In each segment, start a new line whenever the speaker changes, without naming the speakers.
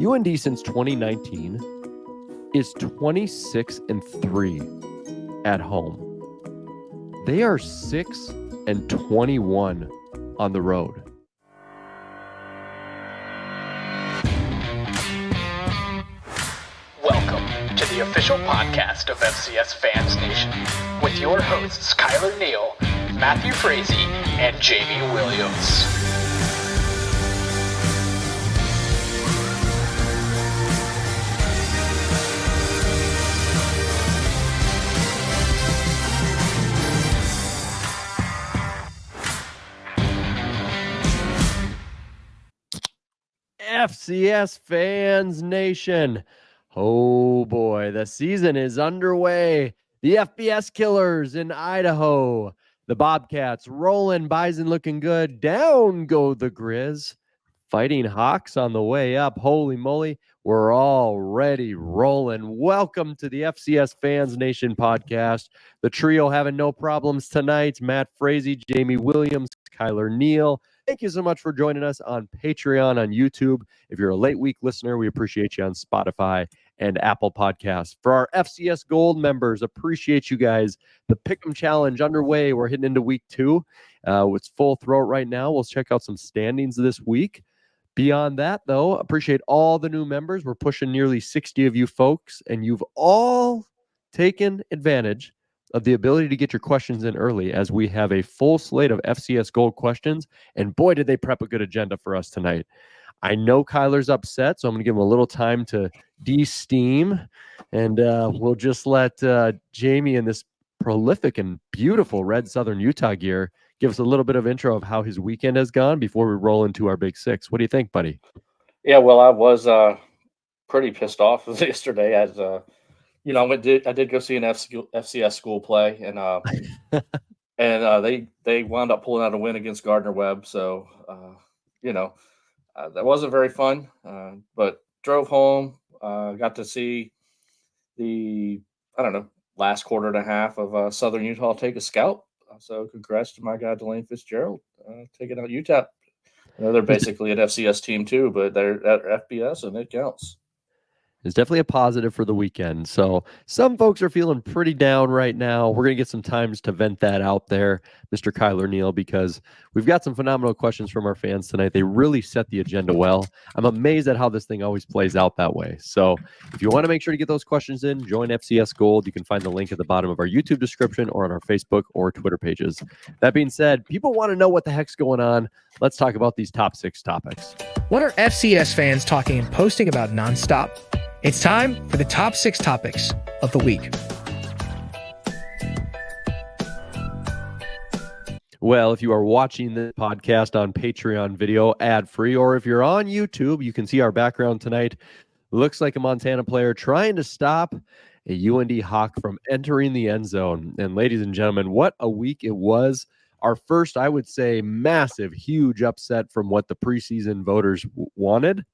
UND since 2019 is 26-3 at home. They are 6-21 on the road.
Welcome to the official podcast of FCS Fans Nation with your hosts Kylor Neal, Matthew Frazee, and Jamie Williams.
FCS Fans Nation. Oh boy, the season is underway. The FBS Killers in Idaho. The Bobcats rolling, Bison looking good. Down go the Grizz. Fighting Hawks on the way up. Holy moly, we're already rolling. Welcome to the FCS Fans Nation podcast. The trio having no problems tonight. Matt Frazee, Jamie Williams, Kylor Neal. Thank you so much for joining us on Patreon, on YouTube. If you're a late week listener, we appreciate you on Spotify and Apple Podcasts. For our FCS Gold members, appreciate you guys. The Pick'em Challenge underway. We're hitting into week 2. It's full throat right now. We'll check out some standings this week. Beyond that, though, appreciate all the new members. We're pushing nearly 60 of you folks, and you've all taken advantage of the ability to get your questions in early, as we have a full slate of FCS Gold questions, and boy, did they prep a good agenda for us tonight. I know Kylor's upset, so I'm going to give him a little time to de-steam, and we'll just let Jamie in this prolific and beautiful red Southern Utah gear give us a little bit of intro of how his weekend has gone before we roll into our Big Six. What do you think, buddy?
Yeah, well, I was pretty pissed off yesterday as I did go see an FCS school play, and they wound up pulling out a win against Gardner-Webb. So that wasn't very fun. But drove home, got to see the last quarter and a half of Southern Utah take a scalp. So congrats to my guy Delane Fitzgerald taking out UTEP. They're basically an FCS team too, but they're at FBS and it counts.
It's definitely a positive for the weekend. So some folks are feeling pretty down right now. We're going to get some times to vent that out there, Mr. Kylor Neal, because we've got some phenomenal questions from our fans tonight. They really set the agenda well. I'm amazed at how this thing always plays out that way. So if you want to make sure to get those questions in, join FCS Gold. You can find the link at the bottom of our YouTube description or on our Facebook or Twitter pages. That being said, people want to know what the heck's going on. Let's talk about these top 6 topics.
What are FCS fans talking and posting about nonstop? It's time for the top 6 topics of the week.
Well, if you are watching the podcast on Patreon video ad-free, or if you're on YouTube, you can see our background tonight. Looks like a Montana player trying to stop a UND Hawk from entering the end zone. And ladies and gentlemen, what a week it was. Our first, I would say, massive, huge upset from what the preseason voters wanted.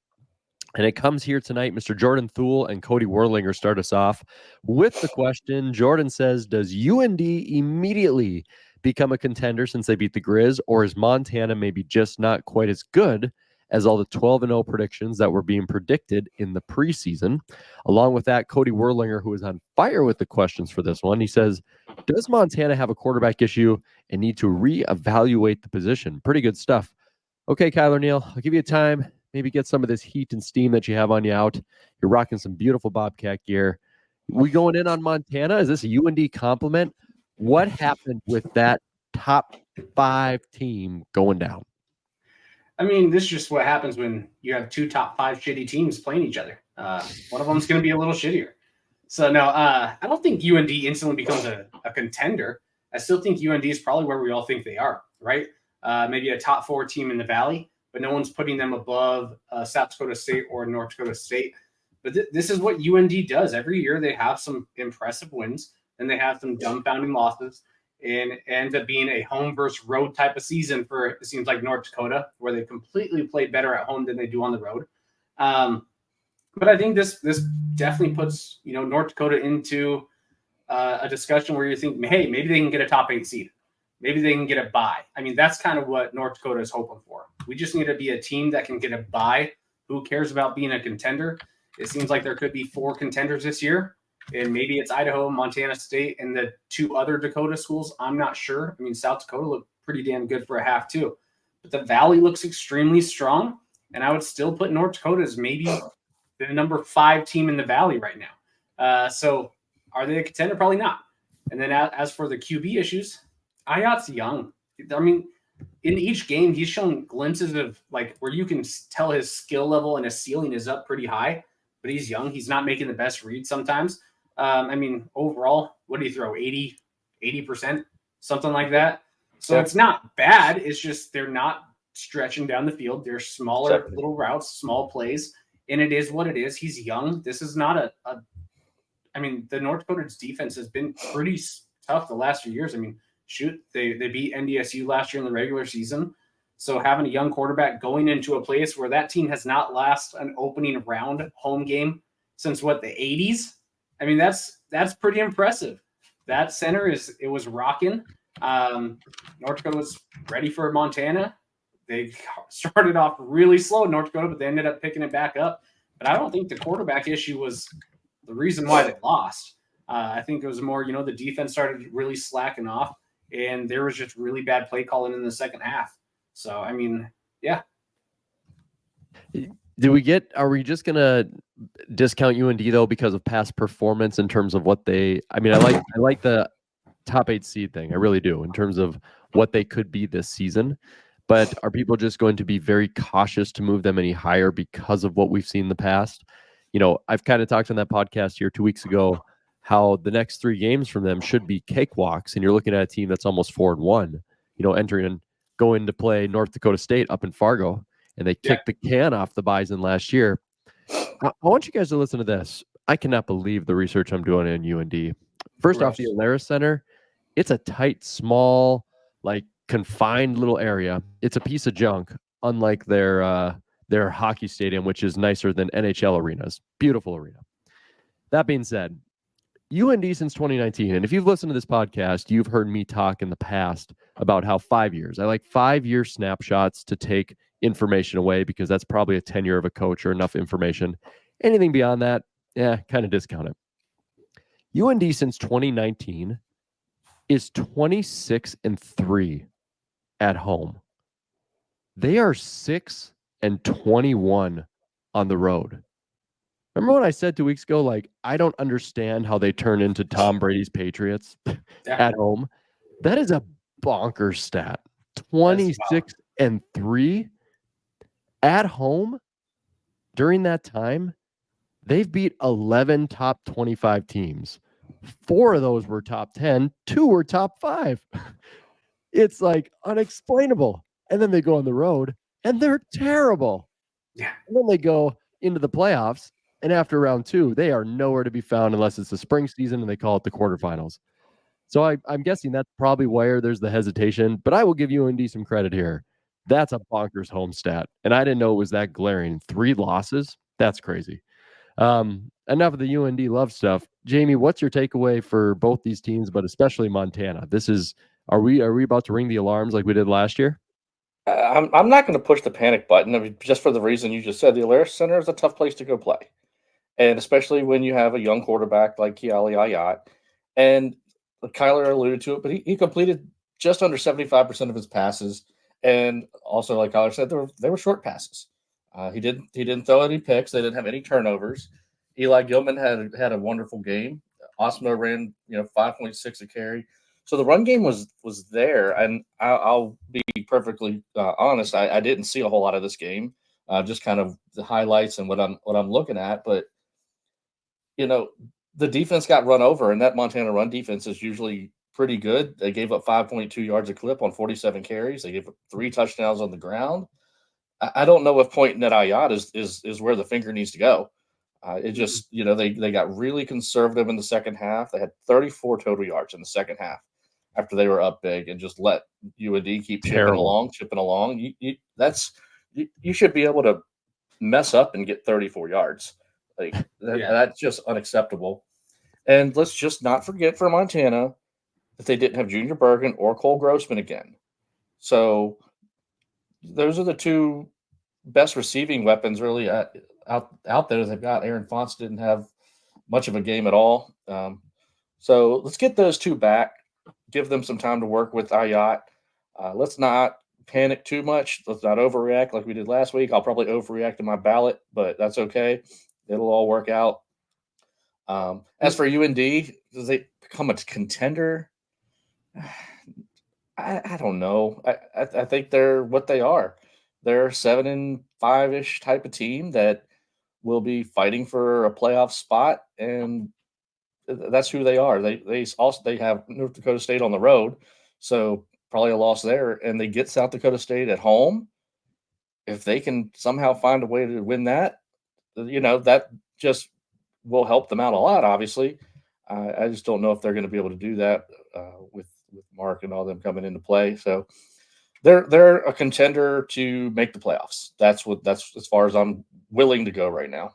And it comes here tonight. Mr. Jordan Thule and Cody Werlinger start us off with the question. Jordan says, does UND immediately become a contender since they beat the Grizz, or is Montana maybe just not quite as good as all the 12-0 predictions that were being predicted in the preseason? Along with that, Cody Werlinger, who is on fire with the questions for this one, he says, does Montana have a quarterback issue and need to reevaluate the position? Pretty good stuff. Okay, Kylor Neal, I'll give you time. Maybe get some of this heat and steam that you have on you out. You're rocking some beautiful Bobcat gear. We going in on Montana? Is this a UND compliment? What happened with that top 5 team going down?
I mean, this is just what happens when you have 2 top 5 shitty teams playing each other. One of them is going to be a little shittier. So, no, I don't think UND instantly becomes a contender. I still think UND is probably where we all think they are, right? Maybe a top 4 team in the Valley, but no one's putting them above South Dakota State or North Dakota State. But this is what UND does. Every year they have some impressive wins, and they have some dumbfounding losses, and it ends up being a home versus road type of season for, it seems like, North Dakota, where they completely play better at home than they do on the road. But I think this definitely puts North Dakota into a discussion where you think, hey, maybe they can get a top 8 seed. Maybe they can get a bye. I mean, that's kind of what North Dakota is hoping for. We just need to be a team that can get a bye who cares about being a contender? It seems like there could be 4 contenders this year, and maybe it's Idaho, Montana State, and the 2 other Dakota schools. I'm not sure. I mean, South Dakota looked pretty damn good for a half too, but the Valley looks extremely strong, and I would still put North Dakota as maybe the number 5 team in the Valley right now. So are they a contender? Probably not. And then as for the QB issues, Ayat's young. I mean, in each game, he's shown glimpses of like where you can tell his skill level and his ceiling is up pretty high, but he's young. He's not making the best reads sometimes. I mean, overall, what do you throw? 80%, something like that. So it's not bad. It's just they're not stretching down the field. They're smaller little routes, small plays, and it is what it is. He's young. This is not I mean, the North Dakota's defense has been pretty tough the last few years. I mean, shoot, they beat NDSU last year in the regular season. So having a young quarterback going into a place where that team has not lost an opening round home game since the 80s. I mean, that's pretty impressive. That center was rocking. North Dakota was ready for Montana. They started off really slow in North Dakota, but they ended up picking it back up. But I don't think the quarterback issue was the reason why they lost. I think it was more, the defense started really slacking off, and there was just really bad play calling in the second half. So, I mean, yeah.
Are we just going to discount UND though because of past performance in terms of what I like the top 8 seed thing. I really do in terms of what they could be this season. But are people just going to be very cautious to move them any higher because of what we've seen in the past? I've kind of talked on that podcast here 2 weeks ago how the next 3 games from them should be cakewalks, and you're looking at a team that's almost 4-1, going to play North Dakota State up in Fargo, and they kicked the can off the Bison last year. I want you guys to listen to this. I cannot believe the research I'm doing in UND. First off, the Alaris Center, it's a tight, small, confined little area. It's a piece of junk, unlike their hockey stadium, which is nicer than NHL arenas. Beautiful arena. That being said, UND since 2019, and if you've listened to this podcast, you've heard me talk in the past about how 5 years. I like 5-year snapshots to take information away because that's probably a tenure of a coach or enough information. Anything beyond that, kind of discount it. UND since 2019 is 26-3 at home. They are 6-21 on the road. Remember what I said 2 weeks ago? I don't understand how they turn into Tom Brady's Patriots at home. That is a bonkers stat. 26-3 at home during that time. They've beat 11 top 25 teams. 4 of those were top 10. 2 were top 5. It's unexplainable. And then they go on the road and they're terrible.
Yeah.
And then they go into the playoffs. And after round 2, they are nowhere to be found unless it's the spring season and they call it the quarterfinals. So I'm guessing that's probably where there's the hesitation. But I will give UND some credit here. That's a bonkers home stat. And I didn't know it was that glaring. 3 losses? That's crazy. Enough of the UND love stuff. Jamie, what's your takeaway for both these teams, but especially Montana? Are we about to ring the alarms like we did last year?
I'm not going to push the panic button. I mean, just for the reason you just said. The Alaris Center is a tough place to go play. And especially when you have a young quarterback like Ayat. And Kylor alluded to it, but he completed just under 75% of his passes. And also, like Kylor said, they were short passes. He didn't throw any picks. They didn't have any turnovers. Eli Gilman had a wonderful game. Osmo ran 5.6 a carry. So the run game was there. And I'll be perfectly honest. I didn't see a whole lot of this game. Just kind of the highlights and what I'm looking at. But the defense got run over, and that Montana run defense is usually pretty good. They gave up 5.2 yards a clip on 47 carries. They gave up 3 touchdowns on the ground. I don't know if pointing at Ayat is where the finger needs to go. It just, they got really conservative in the second half. They had 34 total yards in the second half after they were up big and just let UND keep chipping along. You should be able to mess up and get 34 yards. That's just unacceptable. And let's just not forget for Montana that they didn't have Junior Bergen or Cole Grossman again. So those are the 2 best receiving weapons really out there. They've got Aaron Fonts didn't have much of a game at all. So let's get those two back. Give them some time to work with Ayat. Let's not panic too much. Let's not overreact like we did last week. I'll probably overreact to my ballot, but that's okay. It'll all work out. As for UND, does they become a contender? I don't know. I think they're what they are. They're 7-5-ish type of team that will be fighting for a playoff spot, and that's who they are. They have North Dakota State on the road, so probably a loss there, and they get South Dakota State at home. If they can somehow find a way to win that, that just will help them out a lot. Obviously, I just don't know if they're going to be able to do that with Mark and all them coming into play. So they're a contender to make the playoffs. That's as far as I'm willing to go right now.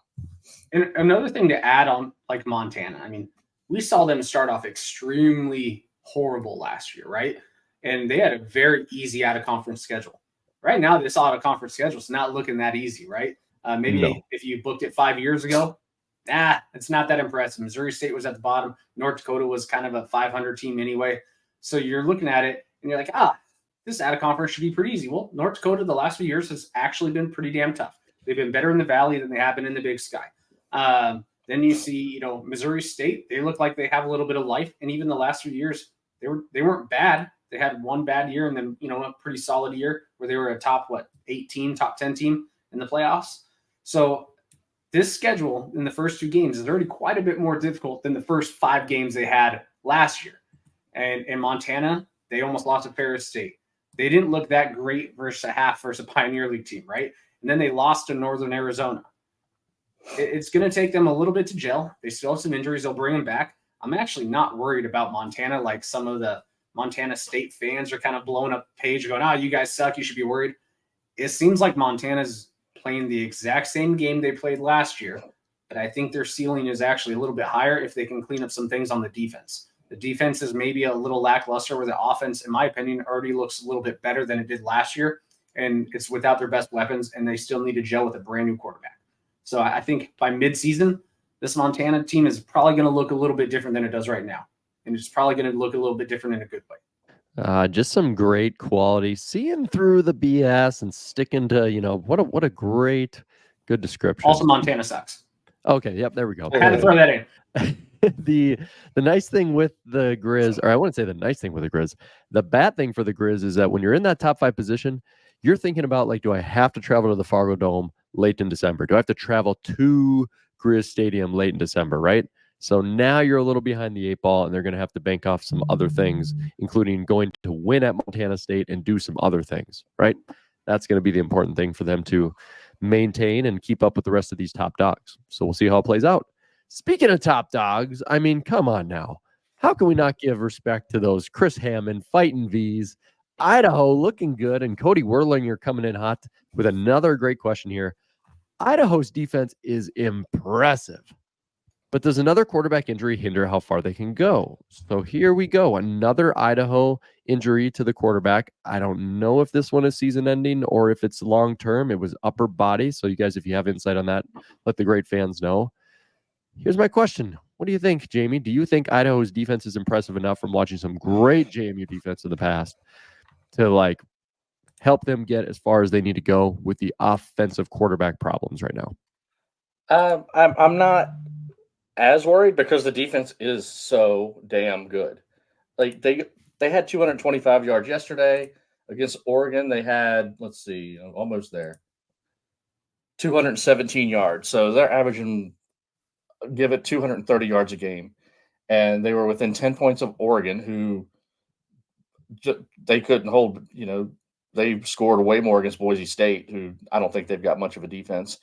And another thing to add on, like Montana, I mean, we saw them start off extremely horrible last year, right? And they had a very easy out-of-conference schedule. Right now, this out-of-conference schedule is not looking that easy, right? Maybe if you booked it 5 years ago, it's not that impressive. Missouri State was at the bottom. North Dakota was kind of a 500 team anyway. So you're looking at it, and you're like, this out-of-conference should be pretty easy. Well, North Dakota the last few years has actually been pretty damn tough. They've been better in the Valley than they have been in the Big Sky. Then you see, Missouri State, they look like they have a little bit of life. And even the last few years, they weren't bad. They had one bad year and then, a pretty solid year where they were a top 8 team, top 10 team in the playoffs. So this schedule in the first 2 games is already quite a bit more difficult than the first 5 games they had last year. And in Montana, they almost lost to Ferris State. They didn't look that great versus a Pioneer League team, right? And then they lost to Northern Arizona. It's going to take them a little bit to gel. They still have some injuries. They'll bring them back. I'm actually not worried about Montana like some of the Montana State fans are kind of blowing up the page going, you guys suck. You should be worried. It seems like Montana's playing the exact same game they played last year, but I think their ceiling is actually a little bit higher if they can clean up some things on the defense. The defense is maybe a little lackluster where the offense, in my opinion, already looks a little bit better than it did last year, and it's without their best weapons, and they still need to gel with a brand new quarterback. So I think by midseason, this Montana team is probably going to look a little bit different than it does right now. And it's probably going to look a little bit different in a good way.
Just some great quality, seeing through the BS and sticking to, what a great, good description.
Also, Montana sucks.
Okay. Yep. There we go.
I had to throw that in.
The nice thing with the Grizz, or I wouldn't say the nice thing with the Grizz, the bad thing for the Grizz is that when you're in that top 5 position, you're thinking about do I have to travel to the Fargo Dome late in December? Do I have to travel to Grizz Stadium late in December, right? So now you're a little behind the 8 ball, and they're going to have to bank off some other things, including going to win at Montana State and do some other things, right? That's going to be the important thing for them to maintain and keep up with the rest of these top dogs. So we'll see how it plays out. Speaking of top dogs, I mean, come on now. How can we not give respect to those Chris Hammond fighting V's? Idaho looking good, and Cody Werlinger coming in hot with another great question here. Idaho's defense is impressive, but does another quarterback injury hinder how far they can go? So here we go. Another Idaho injury to the quarterback. I don't know if this one is season ending or if it's long term. It was upper body. So you guys, if you have insight on that, let the great fans know. Here's my question. What do you think, Jamie? Do you think Idaho's defense is impressive enough from watching some great JMU defense in the past to help them get as far as they need to go with the offensive quarterback problems right now?
I'm not as worried because the defense is so damn good. They had 225 yards yesterday against Oregon. They had, almost there, 217 yards. So they're averaging, give it 230 yards a game. And they were within 10 points of Oregon, who they couldn't hold, they scored way more against Boise State, who I don't think they've got much of a defense.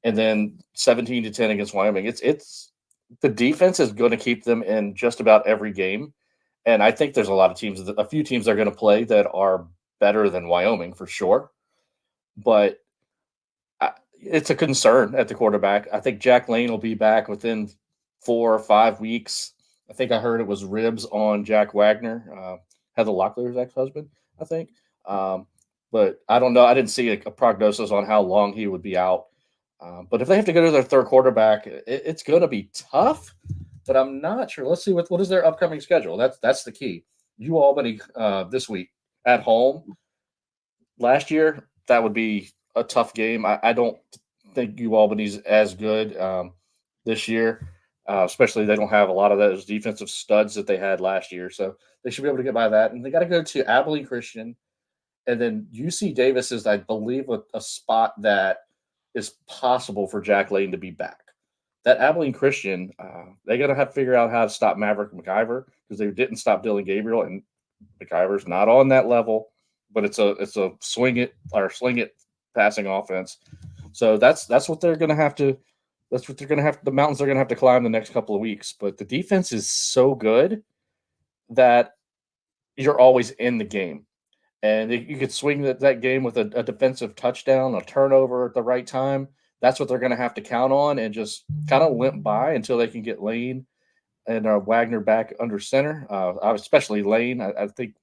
And then 17-10 against Wyoming. It's the defense is going to keep them in just about every game. And I think there's a few teams they're going to play that are better than Wyoming for sure. But it's a concern at the quarterback. I think Jack Lane will be back within 4 or 5 weeks. I think I heard it was ribs on Jack Wagner, Heather Locklear's ex-husband, I think. but I don't know. I didn't see a prognosis on how long he would be out. But if they have to go to their third quarterback, it's going to be tough. But I'm not sure. Let's see what is their upcoming schedule. That's the key. Albany this week at home. Last year, that would be a tough game. I don't think Albany's as good this year, especially they don't have a lot of those defensive studs that they had last year. So they should be able to get by that. And they got to go to Abilene Christian. And then UC Davis is, I believe, a spot that is possible for Jack Layton to be back. That Abilene Christian, they got to have to figure out how to stop Maverick McIver because they didn't stop Dylan Gabriel, and McIver's not on that level. But it's a swing it or sling it passing offense. So that's what they're going to have to. That's what they're going to have. The mountains are going to have to climb the next couple of weeks. But the defense is so good that you're always in the game. And you could swing that game with a defensive touchdown, a turnover at the right time. That's what they're going to have to count on and just kind of limp by until they can get Lane and Wagner back under center, especially Lane. I think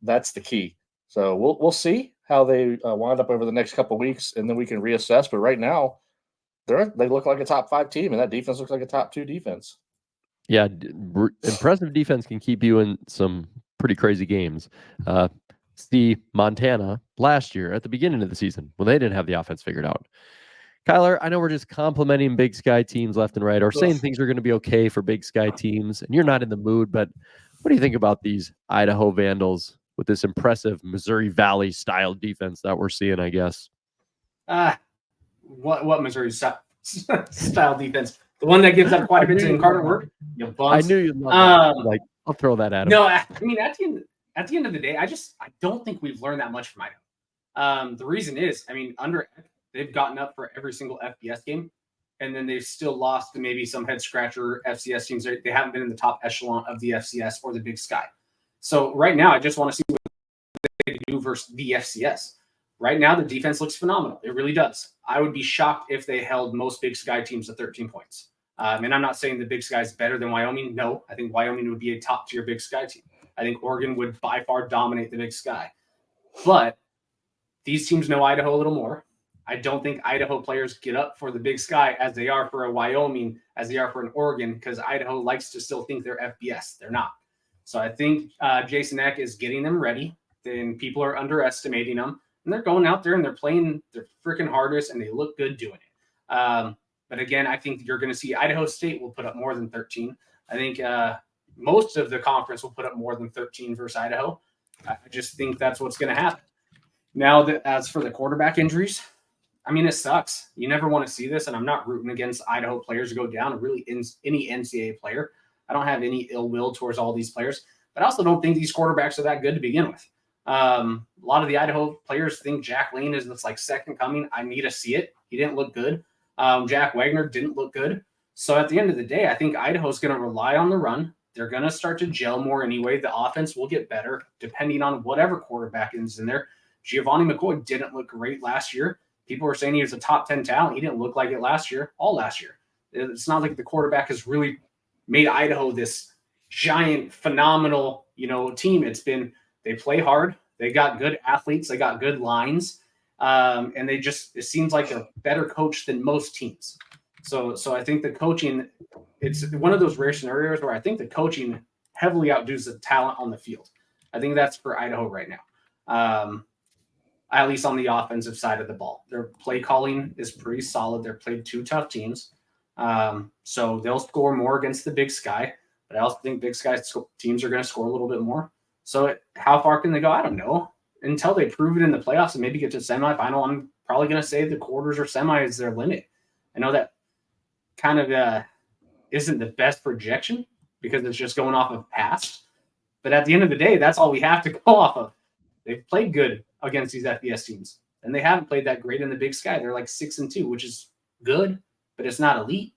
that's the key. So we'll see how they wind up over the next couple of weeks, and then we can reassess. But right now, they look like a top 5 team, and that defense looks like a top 2 defense.
Yeah, impressive defense can keep you in some pretty crazy games. See Montana last year at the beginning of the season when they didn't have the offense figured out. Kylor, I know we're just complimenting Big Sky teams left and right, or saying things are going to be okay for Big Sky teams, and you're not in the mood, but what do you think about these Idaho Vandals with this impressive Missouri Valley style defense that we're seeing, I guess?
What Missouri style defense? The one that gives up quite a bit to Carter work?
I knew you'd love that. Like, I'll throw that at him.
No, I mean, at the end of the day, I don't think we've learned that much from Idaho. The reason is, I mean, they've gotten up for every single FBS game, and then they've still lost to maybe some head scratcher FCS teams. They haven't been in the top echelon of the FCS or the Big Sky. So right now, I just want to see what they do versus the FCS. Right now, the defense looks phenomenal. It really does. I would be shocked if they held most Big Sky teams to 13 points. And I'm not saying the Big Sky is better than Wyoming. No, I think Wyoming would be a top-tier Big Sky team. I think Oregon would by far dominate the Big Sky. But these teams know Idaho a little more. I don't think Idaho players get up for the Big Sky as they are for a Wyoming, as they are for an Oregon, because Idaho likes to still think they're FBS. They're not. So I think Jason Eck is getting them ready. Then people are underestimating them. And they're going out there and they're playing their freaking hardest, and they look good doing it. But again, I think you're going to see Idaho State will put up more than 13. I think most of the conference will put up more than 13 versus Idaho. I just think that's what's going to happen. Now, as for the quarterback injuries, I mean, it sucks. You never want to see this, and I'm not rooting against Idaho players to go down, or really any NCAA player. I don't have any ill will towards all these players, but I also don't think these quarterbacks are that good to begin with. A lot of the Idaho players think Jack Lane is this like second coming. I need to see it. He didn't look good. Jack Wagner didn't look good. So at the end of the day, I think Idaho's going to rely on the run. They're going to start to gel more anyway. The offense will get better depending on whatever quarterback is in there. Giovanni McCoy didn't look great last year. People were saying he was a top 10 talent. He didn't look like it last year. It's not like the quarterback has really made Idaho this giant, phenomenal, team. It's been, they play hard. They got good athletes. They got good lines. And it seems like they're better coached than most teams. So I think the coaching, it's one of those rare scenarios where I think the coaching heavily outdoes the talent on the field. I think that's for Idaho right now. At least on the offensive side of the ball. Their play calling is pretty solid. They're played 2 tough teams. So they'll score more against the Big Sky, but I also think Big Sky teams are going to score a little bit more. So how far can they go? I don't know. Until they prove it in the playoffs and maybe get to semifinal, I'm probably going to say the quarters or semi is their limit. I know that kind of isn't the best projection because it's just going off of past. But at the end of the day, that's all we have to go off of. They've played good against these FBS teams, and they haven't played that great in the Big Sky. They're like 6-2, which is good, but it's not elite.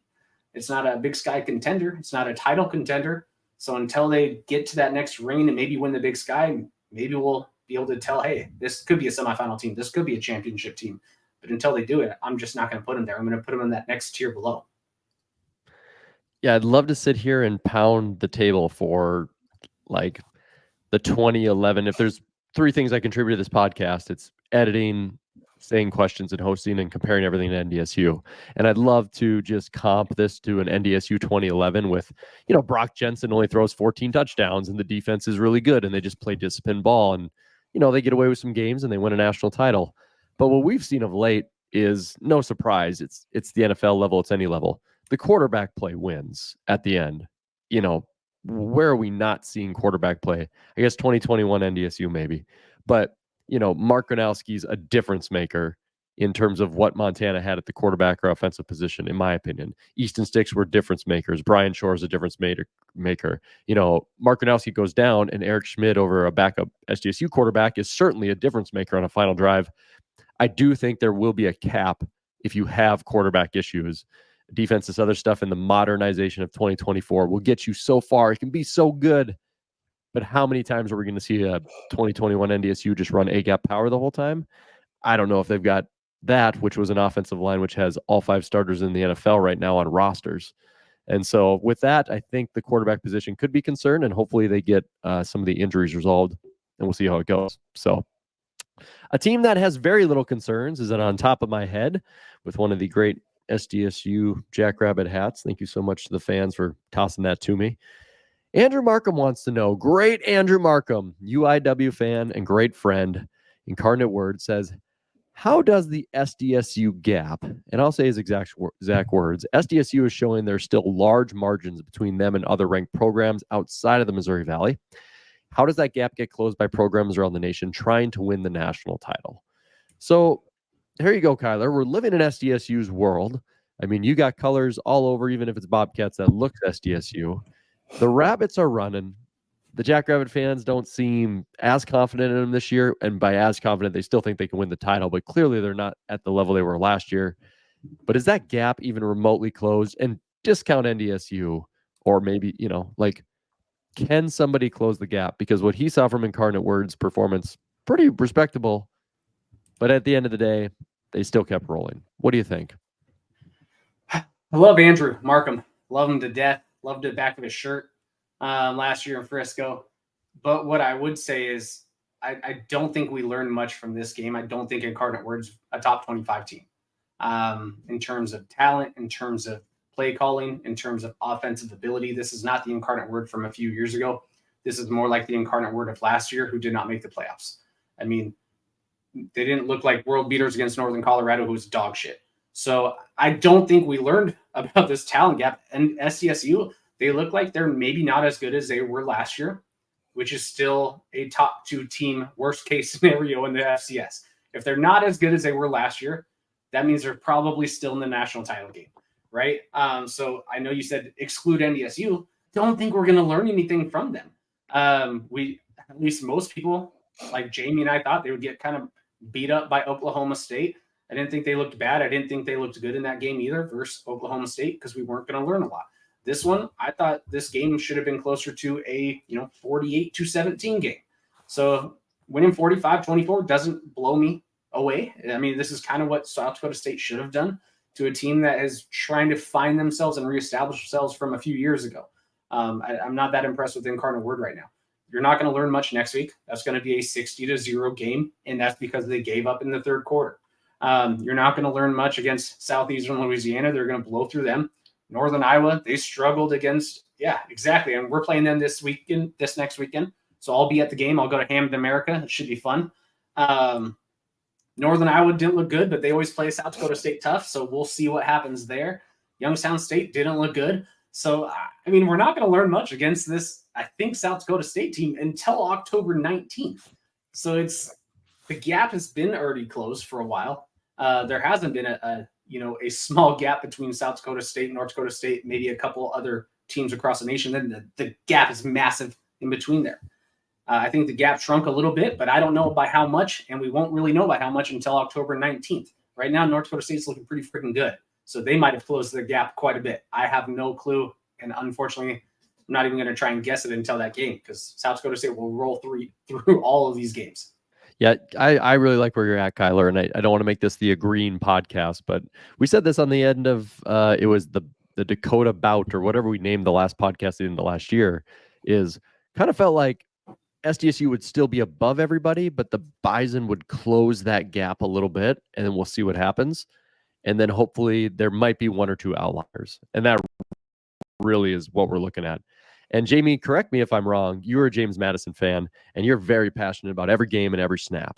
It's not a Big Sky contender. It's not a title contender. So until they get to that next ring and maybe win the Big Sky, maybe we'll be able to tell, hey, this could be a semifinal team. This could be a championship team. But until they do it, I'm just not going to put them there. I'm going to put them in that next tier below.
Yeah, I'd love to sit here and pound the table for like the 2011. If there's three things I contribute to this podcast. It's editing, saying questions, and hosting, and comparing everything to NDSU. And I'd love to just comp this to an NDSU 2011 with, Brock Jensen only throws 14 touchdowns and the defense is really good and they just play disciplined ball and, they get away with some games and they win a national title. But what we've seen of late is no surprise. It's the NFL level. It's any level. The quarterback play wins at the end. Where are we not seeing quarterback play? I guess 2021 NDSU maybe. But, Mark Gronowski's a difference maker in terms of what Montana had at the quarterback or offensive position, in my opinion. Easton Sticks were difference makers. Brian Shore is a difference maker. Mark Gronowski goes down, and Eric Schmidt over a backup SDSU quarterback is certainly a difference maker on a final drive. I do think there will be a cap if you have quarterback issues. Defense, this other stuff in the modernization of 2024 will get you so far. It can be so good. But how many times are we going to see a 2021 NDSU just run A-gap power the whole time? I don't know if they've got that, which was an offensive line which has all 5 starters in the NFL right now on rosters. And so with that, I think the quarterback position could be concerned, and hopefully they get some of the injuries resolved, and we'll see how it goes. So a team that has very little concerns is on top of my head with one of the great SDSU Jackrabbit hats. Thank you so much to the fans for tossing that to me. Andrew Markham wants to know, great Andrew Markham, UIW fan and great friend, Incarnate Word, says, how does the SDSU gap, and I'll say his exact words, SDSU is showing there's still large margins between them and other ranked programs outside of the Missouri Valley. How does that gap get closed by programs around the nation trying to win the national title? So here you go, Kylor. We're living in SDSU's world. I mean, you got colors all over, even if it's Bobcats that looks SDSU. The Rabbits are running. The Jackrabbit fans don't seem as confident in them this year. And by as confident, they still think they can win the title. But clearly, they're not at the level they were last year. But is that gap even remotely closed? And discount NDSU, or maybe, can somebody close the gap? Because what he saw from Incarnate Word's performance, pretty respectable. But at the end of the day, they still kept rolling. What do you think?
I love Andrew Markham. Love him to death. Loved the back of his shirt last year in Frisco. But what I would say is I don't think we learned much from this game. I don't think Incarnate Word's a top 25 team in terms of talent, in terms of play calling, in terms of offensive ability. This is not the Incarnate Word from a few years ago. This is more like the Incarnate Word of last year, who did not make the playoffs. I mean, they didn't look like world beaters against Northern Colorado, who was dog shit. So I don't think we learned about this talent gap. And SDSU, they look like they're maybe not as good as they were last year, which is still a top 2 team worst case scenario in the FCS. If they're not as good as they were last year, that means they're probably still in the national title game, right? So I know you said exclude NDSU. Don't think we're going to learn anything from them. At least most people, like Jamie and I, thought they would get kind of beat up by Oklahoma State. I didn't think they looked bad. I didn't think they looked good in that game either versus Oklahoma State, because we weren't going to learn a lot. This one, I thought this game should have been closer to a 48-17 game. So winning 45-24 doesn't blow me away. I mean, this is kind of what South Dakota State should have done to a team that is trying to find themselves and reestablish themselves from a few years ago. I'm not that impressed with Incarnate Word right now. You're not going to learn much next week. That's going to be a 60-0 game, and that's because they gave up in the third quarter. You're not going to learn much against Southeastern Louisiana. They're going to blow through them. Northern Iowa, they struggled against, yeah, exactly. And we're playing them this next weekend. So I'll be at the game. I'll go to Hammond, America. It should be fun. Northern Iowa didn't look good, but they always play South Dakota State tough. So we'll see what happens there. Youngstown State didn't look good. So, I mean, we're not going to learn much against this, I think, South Dakota State team until October 19th. So the gap has been already closed for a while. There hasn't been a small gap between South Dakota State and North Dakota State, maybe a couple other teams across the nation. Then the gap is massive in between there. I think the gap shrunk a little bit, but I don't know by how much, and we won't really know by how much until October 19th. Right now, North Dakota State's looking pretty freaking good. So they might have closed the gap quite a bit. I have no clue, and unfortunately, I'm not even going to try and guess it until that game, because South Dakota State will roll through all of these games.
Yeah, I really like where you're at, Kylor, and I don't want to make this the agreeing podcast, but we said this on the end of it was the Dakota bout, or whatever we named the last podcast in the last year, is kind of felt like SDSU would still be above everybody, but the Bison would close that gap a little bit, and then we'll see what happens. And then hopefully there might be one or two outliers. And that really is what we're looking at. And Jamie, correct me if I'm wrong. You're a James Madison fan, and you're very passionate about every game and every snap.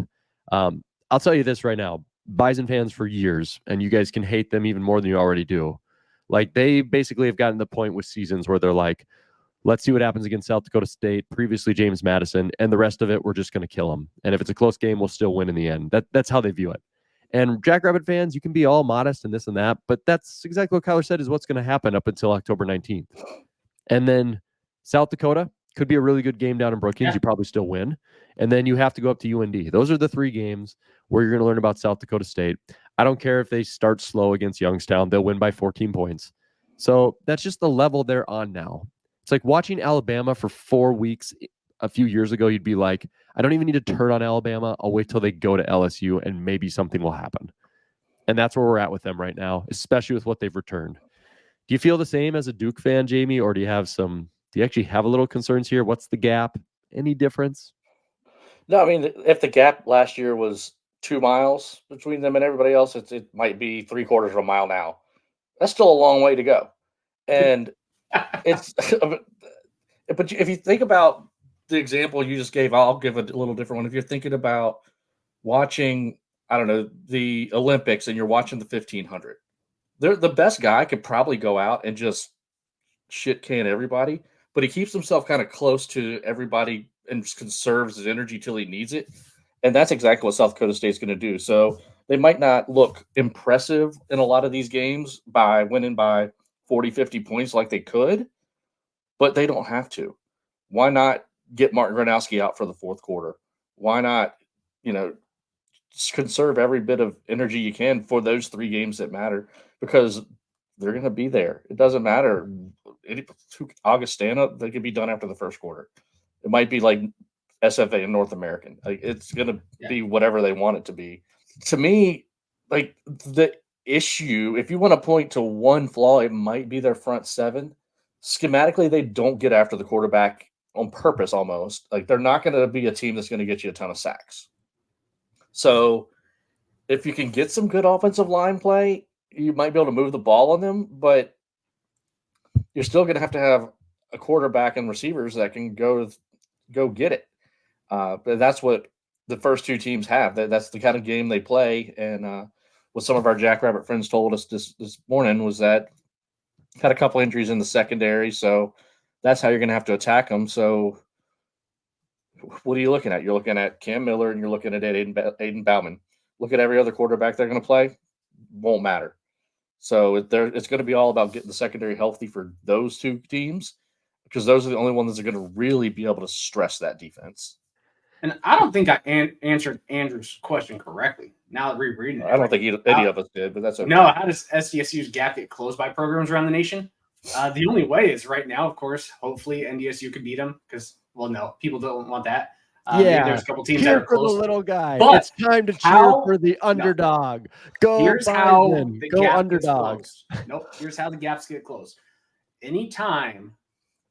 I'll tell you this right now. Bison fans for years, and you guys can hate them even more than you already do. Like, they basically have gotten to the point with seasons where they're like, let's see what happens against South Dakota State, previously James Madison, and the rest of it, we're just going to kill them. And if it's a close game, we'll still win in the end. That's how they view it. And Jackrabbit fans, you can be all modest and this and that, but that's exactly what Kylor said is what's going to happen up until October 19th. And then South Dakota could be a really good game down in Brookings. You probably still win. And then you have to go up to UND. Those are the three games where you're going to learn about South Dakota State. I don't care if they start slow against Youngstown. They'll win by 14 points. So that's just the level they're on now. It's like watching Alabama for 4 weeks a few years ago. You'd be like, I don't even need to turn on Alabama. I'll wait till they go to LSU and maybe something will happen. And that's where we're at with them right now, especially with what they've returned. Do you feel the same as a Duke fan, Jamie, or do you actually have a little concerns here? What's the gap? Any difference?
No, I mean, if the gap last year was 2 miles between them and everybody else, it might be 3/4 of a mile now. That's still a long way to go. And it's, but if you think about the example you just gave, I'll give a little different one. If you're thinking about watching, I don't know, the Olympics and you're watching the 1500, the best guy could probably go out and just shit can everybody, but he keeps himself kind of close to everybody and just conserves his energy till he needs it. And that's exactly what South Dakota State's going to do. So they might not look impressive in a lot of these games by winning by 40, 50 points like they could, but they don't have to. Why not get Martin Gronowski out for the fourth quarter? Why not, conserve every bit of energy you can for those 3 games that matter, because they're going to be there. It doesn't matter. Augustana, they could be done after the first quarter. It might be like SFA and North American. Like, it's going to be whatever they want it to be. To me, like, the issue, if you want to point to one flaw, it might be their front seven. Schematically, they don't get after the quarterback on purpose almost. Like, they're not going to be a team that's going to get you a ton of sacks. So if you can get some good offensive line play, you might be able to move the ball on them, but you're still going to have a quarterback and receivers that can go get it. But that's what the first 2 teams have. That's the kind of game they play. And what some of our Jackrabbit friends told us this morning was that had a couple injuries in the secondary, so that's how you're going to have to attack them. So what are you looking at? You're looking at Cam Miller and you're looking at Aiden Bauman. Look at every other quarterback they're going to play. Won't matter. So it's going to be all about getting the secondary healthy for those 2 teams, because those are the only ones that are going to really be able to stress that defense.
And I don't think I answered Andrew's question correctly. Now that rereading it,
I don't think any of us did, but that's okay.
No, how does SDSU's gap get closed by programs around the nation? The only way is right now, of course, hopefully NDSU could beat them, because, well, no, people don't want that. There's a couple teams
cheer
that are
for
close.
the little guy.
But
it's time to cheer for the underdog. Go
here's
Bison.
how the
Go
gap
underdogs.
gets closed. Nope. Here's how the gaps get closed. Anytime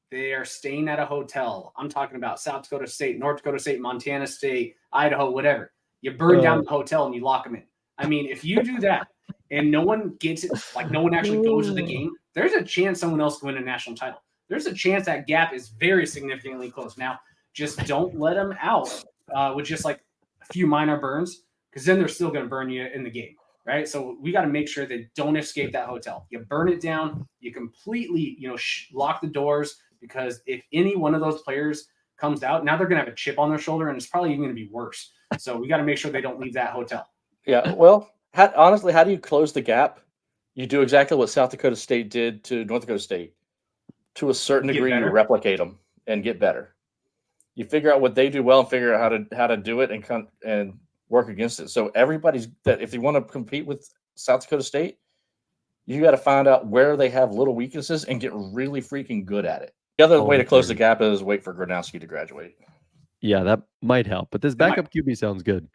they are staying at a hotel, I'm talking about South Dakota State, North Dakota State, Montana State, Idaho, whatever. You burn down the hotel and you lock them in. I mean, if you do that and no one gets it, like no one actually goes to the game, there's a chance someone else can win a national title. There's a chance that gap is very significantly close. Now, just don't let them out with just like a few minor burns, because then they're still going to burn you in the game, right? So we got to make sure they don't escape that hotel. You burn it down. You completely, lock the doors, because if any one of those players comes out, now they're going to have a chip on their shoulder, and it's probably even going to be worse. So we got to make sure they don't leave that hotel.
Yeah, well, honestly, how do you close the gap? You do exactly what South Dakota State did to North Dakota State. To a certain degree, you replicate them and get better. You figure out what they do well and figure out how to do it and work against it. So everybody's that if you want to compete with South Dakota State, you got to find out where they have little weaknesses and get really freaking good at it. The other way to close the gap is wait for Gronowski to graduate.
Yeah, that might help. But this backup QB sounds good.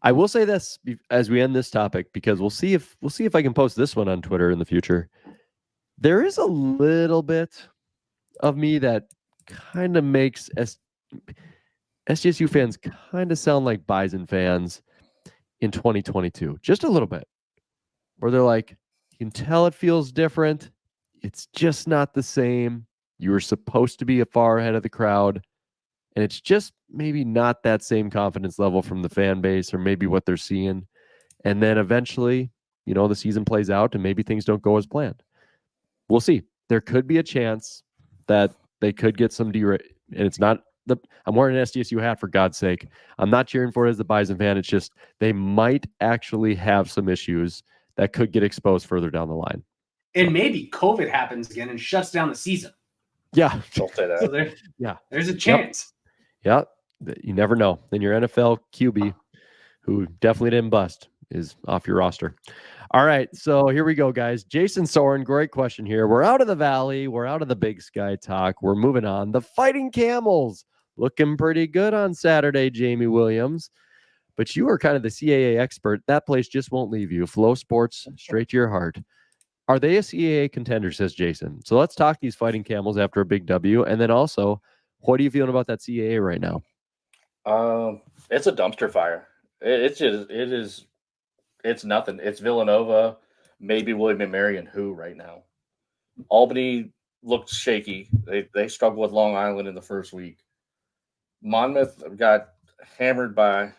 I will say this as we end this topic, because we'll see if I can post this one on Twitter in the future. There is a little bit of me that kind of makes SDSU fans kind of sound like Bison fans in 2022, just a little bit, where they're like, you can tell it feels different. It's just not the same. You were supposed to be far ahead of the crowd. And it's just maybe not that same confidence level from the fan base or maybe what they're seeing. And then eventually, the season plays out and maybe things don't go as planned. We'll see. There could be a chance that they could get some and it's not I'm wearing an SDSU hat, for God's sake. I'm not cheering for it as the Bison fan. It's just they might actually have some issues that could get exposed further down the line.
And maybe COVID happens again and shuts down the season.
Yeah.
Don't say that.
So there's a chance.
Yeah. You never know. Then your NFL QB, who definitely didn't bust, is off your roster. All right. So here we go, guys. Jason Soren, great question here. We're out of the valley. We're out of the big sky talk. We're moving on. The Fighting Camels looking pretty good on Saturday, Jamie Williams. But you are kind of the CAA expert. That place just won't leave you. Flow Sports, straight to your heart. Are they a CAA contender, says Jason? So let's talk these Fighting Camels after a big W. And then also, what are you feeling about that CAA right now?
It's a dumpster fire. It's nothing. It's Villanova, maybe William & Mary, and who right now. Albany looked shaky. They struggled with Long Island in the first week. Monmouth got hammered by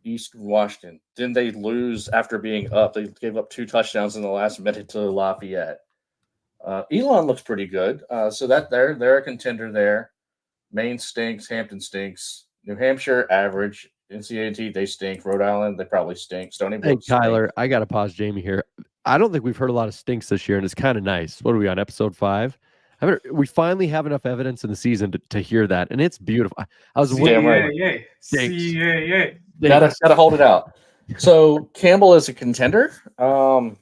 East Washington. Then they lose after being up. They gave up 2 touchdowns in the last minute to Lafayette. Elon looks pretty good. So that they're a contender there. Maine stinks. Hampton stinks. New Hampshire, average. NCAT, they stink. Rhode Island, they probably stink. Stony Brook,
hey, Kylor, I got to pause Jamie here. I don't think we've heard a lot of stinks this year, and it's kind of nice. What are we on, episode 5? We finally have enough evidence in the season to hear that, and it's beautiful. I was
CAA.
Gotta hold it out. So Campbell is a contender? No,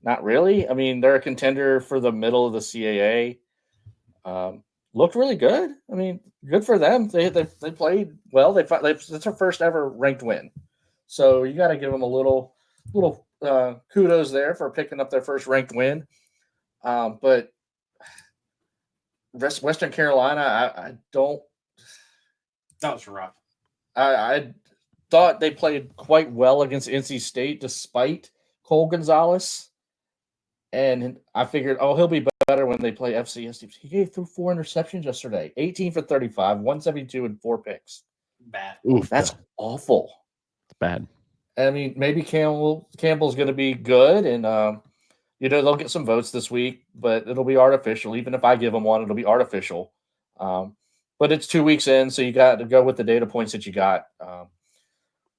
not really. I mean, they're a contender for the middle of the CAA. Looked really good. I mean, good for them. They played well. It's their first ever ranked win. So you got to give them a little kudos there for picking up their first ranked win. But Western Carolina, I don't.
That was rough.
I thought they played quite well against NC State despite Cole Gonzalez. And I figured, he'll be better when they play FCS. He gave through 4 interceptions yesterday, 18 for 35, 172, and 4 picks.
Bad.
Oof, that's awful.
It's bad.
I mean, maybe Campbell's going to be good, and they'll get some votes this week, but it'll be artificial. Even if I give them one, it'll be artificial. But it's 2 weeks in, so you got to go with the data points that you got.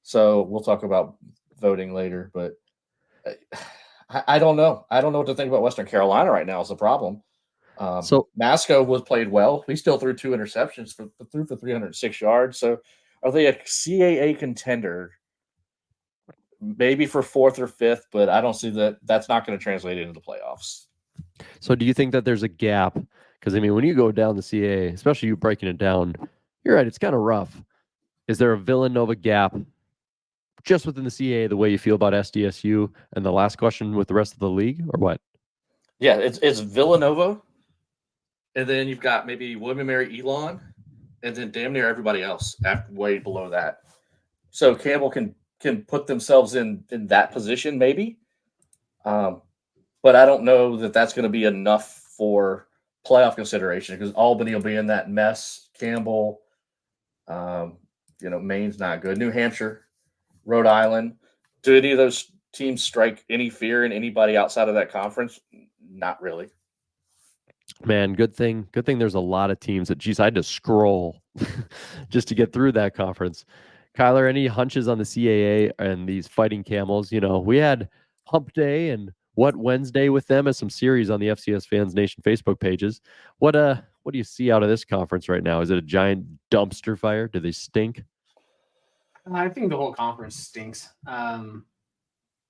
So we'll talk about voting later, but I don't know. I don't know what to think about Western Carolina right now is the problem. So Masco played well. He still threw 2 interceptions, threw for 306 yards. So are they a CAA contender? Maybe for 4th or 5th, but I don't see that. That's not going to translate into the playoffs.
So do you think that there's a gap? Because, I mean, when you go down the CAA, especially you breaking it down, you're right, it's kind of rough. Is there a Villanova gap just within the CAA the way you feel about SDSU? And the last question with the rest of the league, or what?
Yeah, it's Villanova, and then you've got maybe William & Mary, Elon, and then damn near everybody else way below that. So Campbell can put themselves in that position maybe, but I don't know that that's going to be enough for playoff consideration because Albany will be in that mess. Campbell, Maine's not good. New Hampshire, Rhode Island. Do any of those teams strike any fear in anybody outside of that conference? Not really.
Man, good thing there's a lot of teams that, geez, I had to scroll just to get through that conference. Kylor, any hunches on the CAA and these Fighting Camels? We had Hump Day and What Wednesday with them as some series on the FCS Fans Nation Facebook pages. What do you see out of this conference right now? Is it a giant dumpster fire? Do they stink?
I think the whole conference stinks. I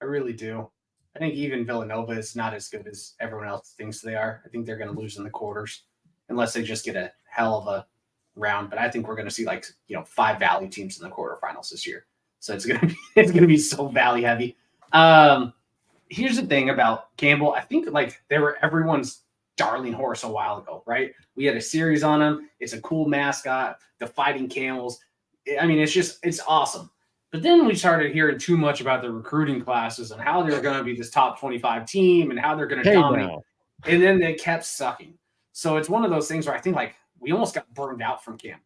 really do. I think even Villanova is not as good as everyone else thinks they are. I think they're going to lose in the quarters unless they just get a hell of a round. But I think we're going to see 5 Valley teams in the quarterfinals this year. So it's going to be so Valley heavy. Here's the thing about Campbell. I think they were everyone's darling horse a while ago, right? We had a series on him. It's a cool mascot, the Fighting Camels. I mean, it's awesome. But then we started hearing too much about the recruiting classes and how they're going to be this top 25 team and how they're going to dominate.
Now.
And then they kept sucking. So it's one of those things where I think like we almost got burned out from camp,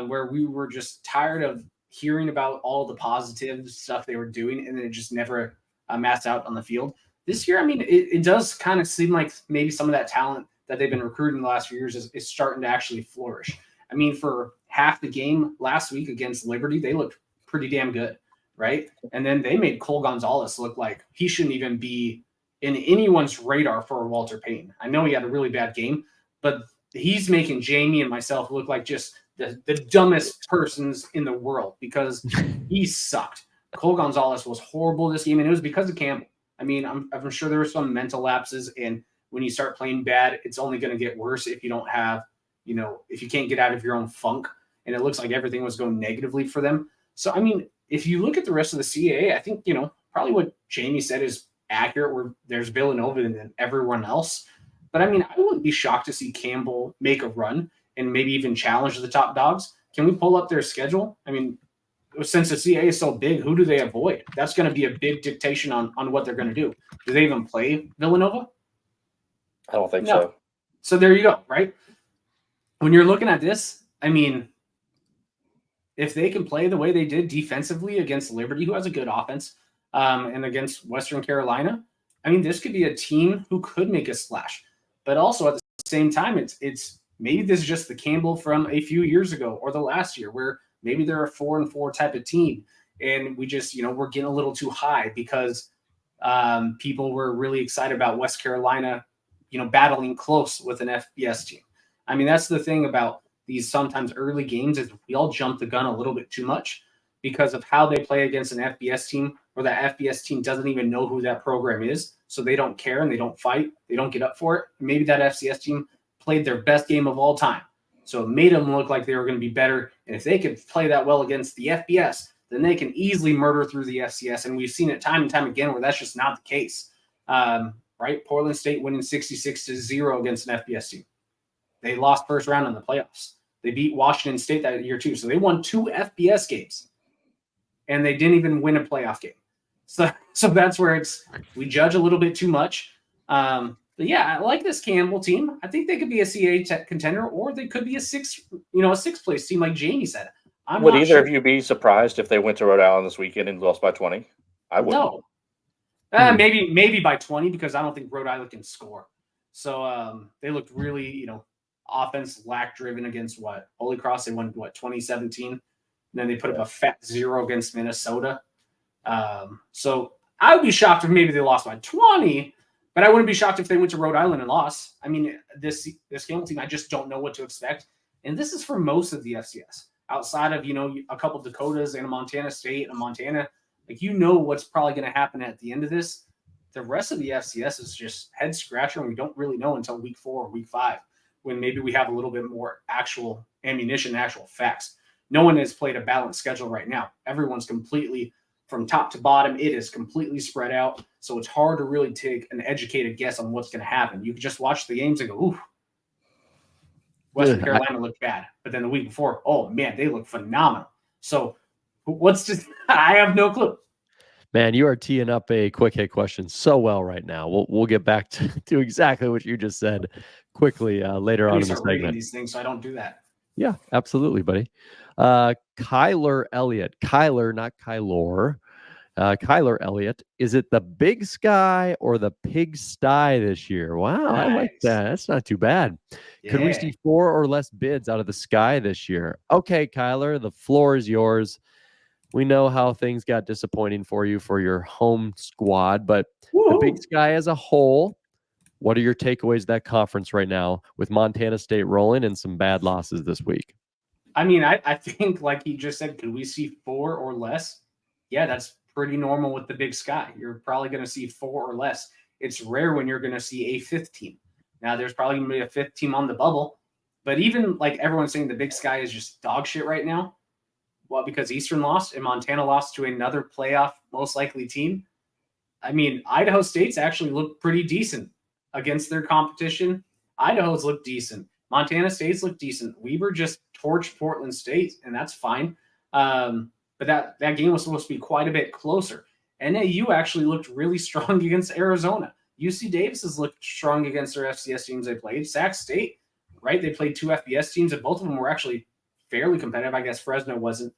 where we were just tired of hearing about all the positive stuff they were doing, and then it just never massed out on the field. This year, I mean, it does kind of seem like maybe some of that talent that they've been recruiting the last few years is starting to actually flourish. I mean, for half the game last week against Liberty, they looked pretty damn good, right? And then they made Cole Gonzalez look like he shouldn't even be in anyone's radar for Walter Payton. I know he had a really bad game, but he's making Jamie and myself look like just the dumbest persons in the world because he sucked. Cole Gonzalez was horrible this game, and it was because of Campbell. I mean, I'm sure there were some mental lapses, and when you start playing bad, it's only going to get worse if you don't have, if you can't get out of your own funk, and it looks like everything was going negatively for them. So, I mean, if you look at the rest of the CAA, I think, probably what Jamie said is accurate, where there's Villanova and then everyone else. But, I mean, I wouldn't be shocked to see Campbell make a run and maybe even challenge the top dogs. Can we pull up their schedule? I mean, since the CAA is so big, who do they avoid? That's going to be a big dictation on what they're going to do. Do they even play Villanova?
I don't think
No.
so.
So there you go, right? When you're looking at this, I mean, if they can play the way they did defensively against Liberty, who has a good offense, and against Western Carolina, I mean, this could be a team who could make a splash. But also at the same time, it's maybe this is just the Campbell from a few years ago or the last year where maybe they're a 4-4 type of team. And we just, we're getting a little too high because people were really excited about West Carolina, battling close with an FBS team. I mean, that's the thing about these sometimes early games is we all jump the gun a little bit too much because of how they play against an FBS team, or that FBS team doesn't even know who that program is. So they don't care and they don't fight. They don't get up for it. Maybe that FCS team played their best game of all time. So it made them look like they were going to be better. And if they could play that well against the FBS, then they can easily murder through the FCS. And we've seen it time and time again where that's just not the case. Right? Portland State winning 66-0 against an FBS team. They lost first round in the playoffs. They beat Washington State that year too. So they won 2 FBS games. And they didn't even win a playoff game. So that's where we judge a little bit too much. But yeah, I like this Campbell team. I think they could be a CAA contender, or they could be a sixth place team, like Jamie said.
Would either of you be surprised if they went to Rhode Island this weekend and lost by 20? I wouldn't.
No. Maybe by 20 because I don't think Rhode Island can score. So they looked really, offense lack driven against Holy Cross. They won 2017. And then they put up a fat 0 against Minnesota. So I would be shocked if maybe they lost by 20, but I wouldn't be shocked if they went to Rhode Island and lost. I mean, this Campbell team, I just don't know what to expect. And this is for most of the FCS. Outside of, a couple of Dakotas and a Montana State and Montana, what's probably going to happen at the end of this. The rest of the FCS is just head scratcher, and we don't really know until week 4 or week 5, when maybe we have a little bit more actual ammunition, actual facts. No one has played a balanced schedule right now. Everyone's completely from top to bottom. It is completely spread out. So it's hard to really take an educated guess on what's going to happen. You can just watch the games and go, ooh, Western Carolina looked bad. But then the week before, oh, man, they look phenomenal. So I have no clue.
Man, you are teeing up a quick hit question so well right now. We'll get back to exactly what you just said quickly later on in the segment.
These things, so I don't do that.
Yeah, absolutely, buddy. Kylor Elliott. Kylor, not Kylor. Kylor Elliott. Is it the Big Sky or the Pig Sty this year? Wow, nice. I like that. That's not too bad. Yeah. Could we see 4 or less bids out of the Sky this year? Okay, Kylor, the floor is yours. We know how things got disappointing for you for your home squad, but the Big Sky as a whole, what are your takeaways of that conference right now with Montana State rolling and some bad losses this week?
I mean, I think, like he just said, could we see 4 or less? Yeah, that's pretty normal with the Big Sky. You're probably going to see 4 or less. It's rare when you're going to see a 5th team. Now, there's probably going to be a 5th team on the bubble, but even like everyone's saying the Big Sky is just dog shit right now. Well, because Eastern lost and Montana lost to another playoff most likely team. I mean, Idaho State's actually looked pretty decent against their competition. Idaho's looked decent. Montana State's looked decent. Weber just torched Portland State, and that's fine. But that game was supposed to be quite a bit closer. NAU actually looked really strong against Arizona. UC Davis has looked strong against their FCS teams they played. Sac State, right? They played 2 FBS teams, and both of them were actually fairly competitive. I guess Fresno wasn't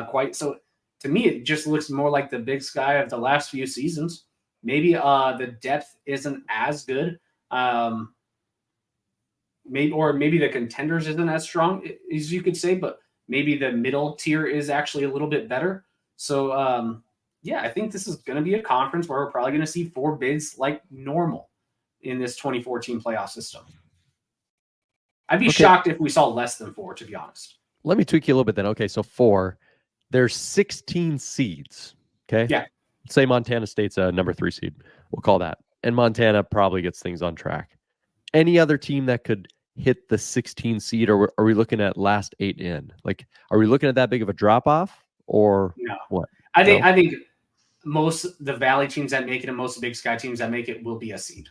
quite. So to me, it just looks more like the Big Sky of the last few seasons. Maybe the depth isn't as good. Maybe the contenders isn't as strong as you could say, but maybe the middle tier is actually a little bit better. So, I think this is going to be a conference where we're probably going to see 4 bids like normal in this 2014 playoff system. I'd be shocked if we saw less than 4, to be honest.
Let me tweak you a little bit then. Okay, so 4. There's 16 seeds. Okay.
Yeah.
Say Montana State's a number 3 seed. We'll call that. And Montana probably gets things on track. Any other team that could hit the 16 seed, or are we looking at last 8 in? Like, are we looking at that big of a drop off, or
no?
What?
I think most the Valley teams that make it and most of the Big Sky teams that make it will be a seed.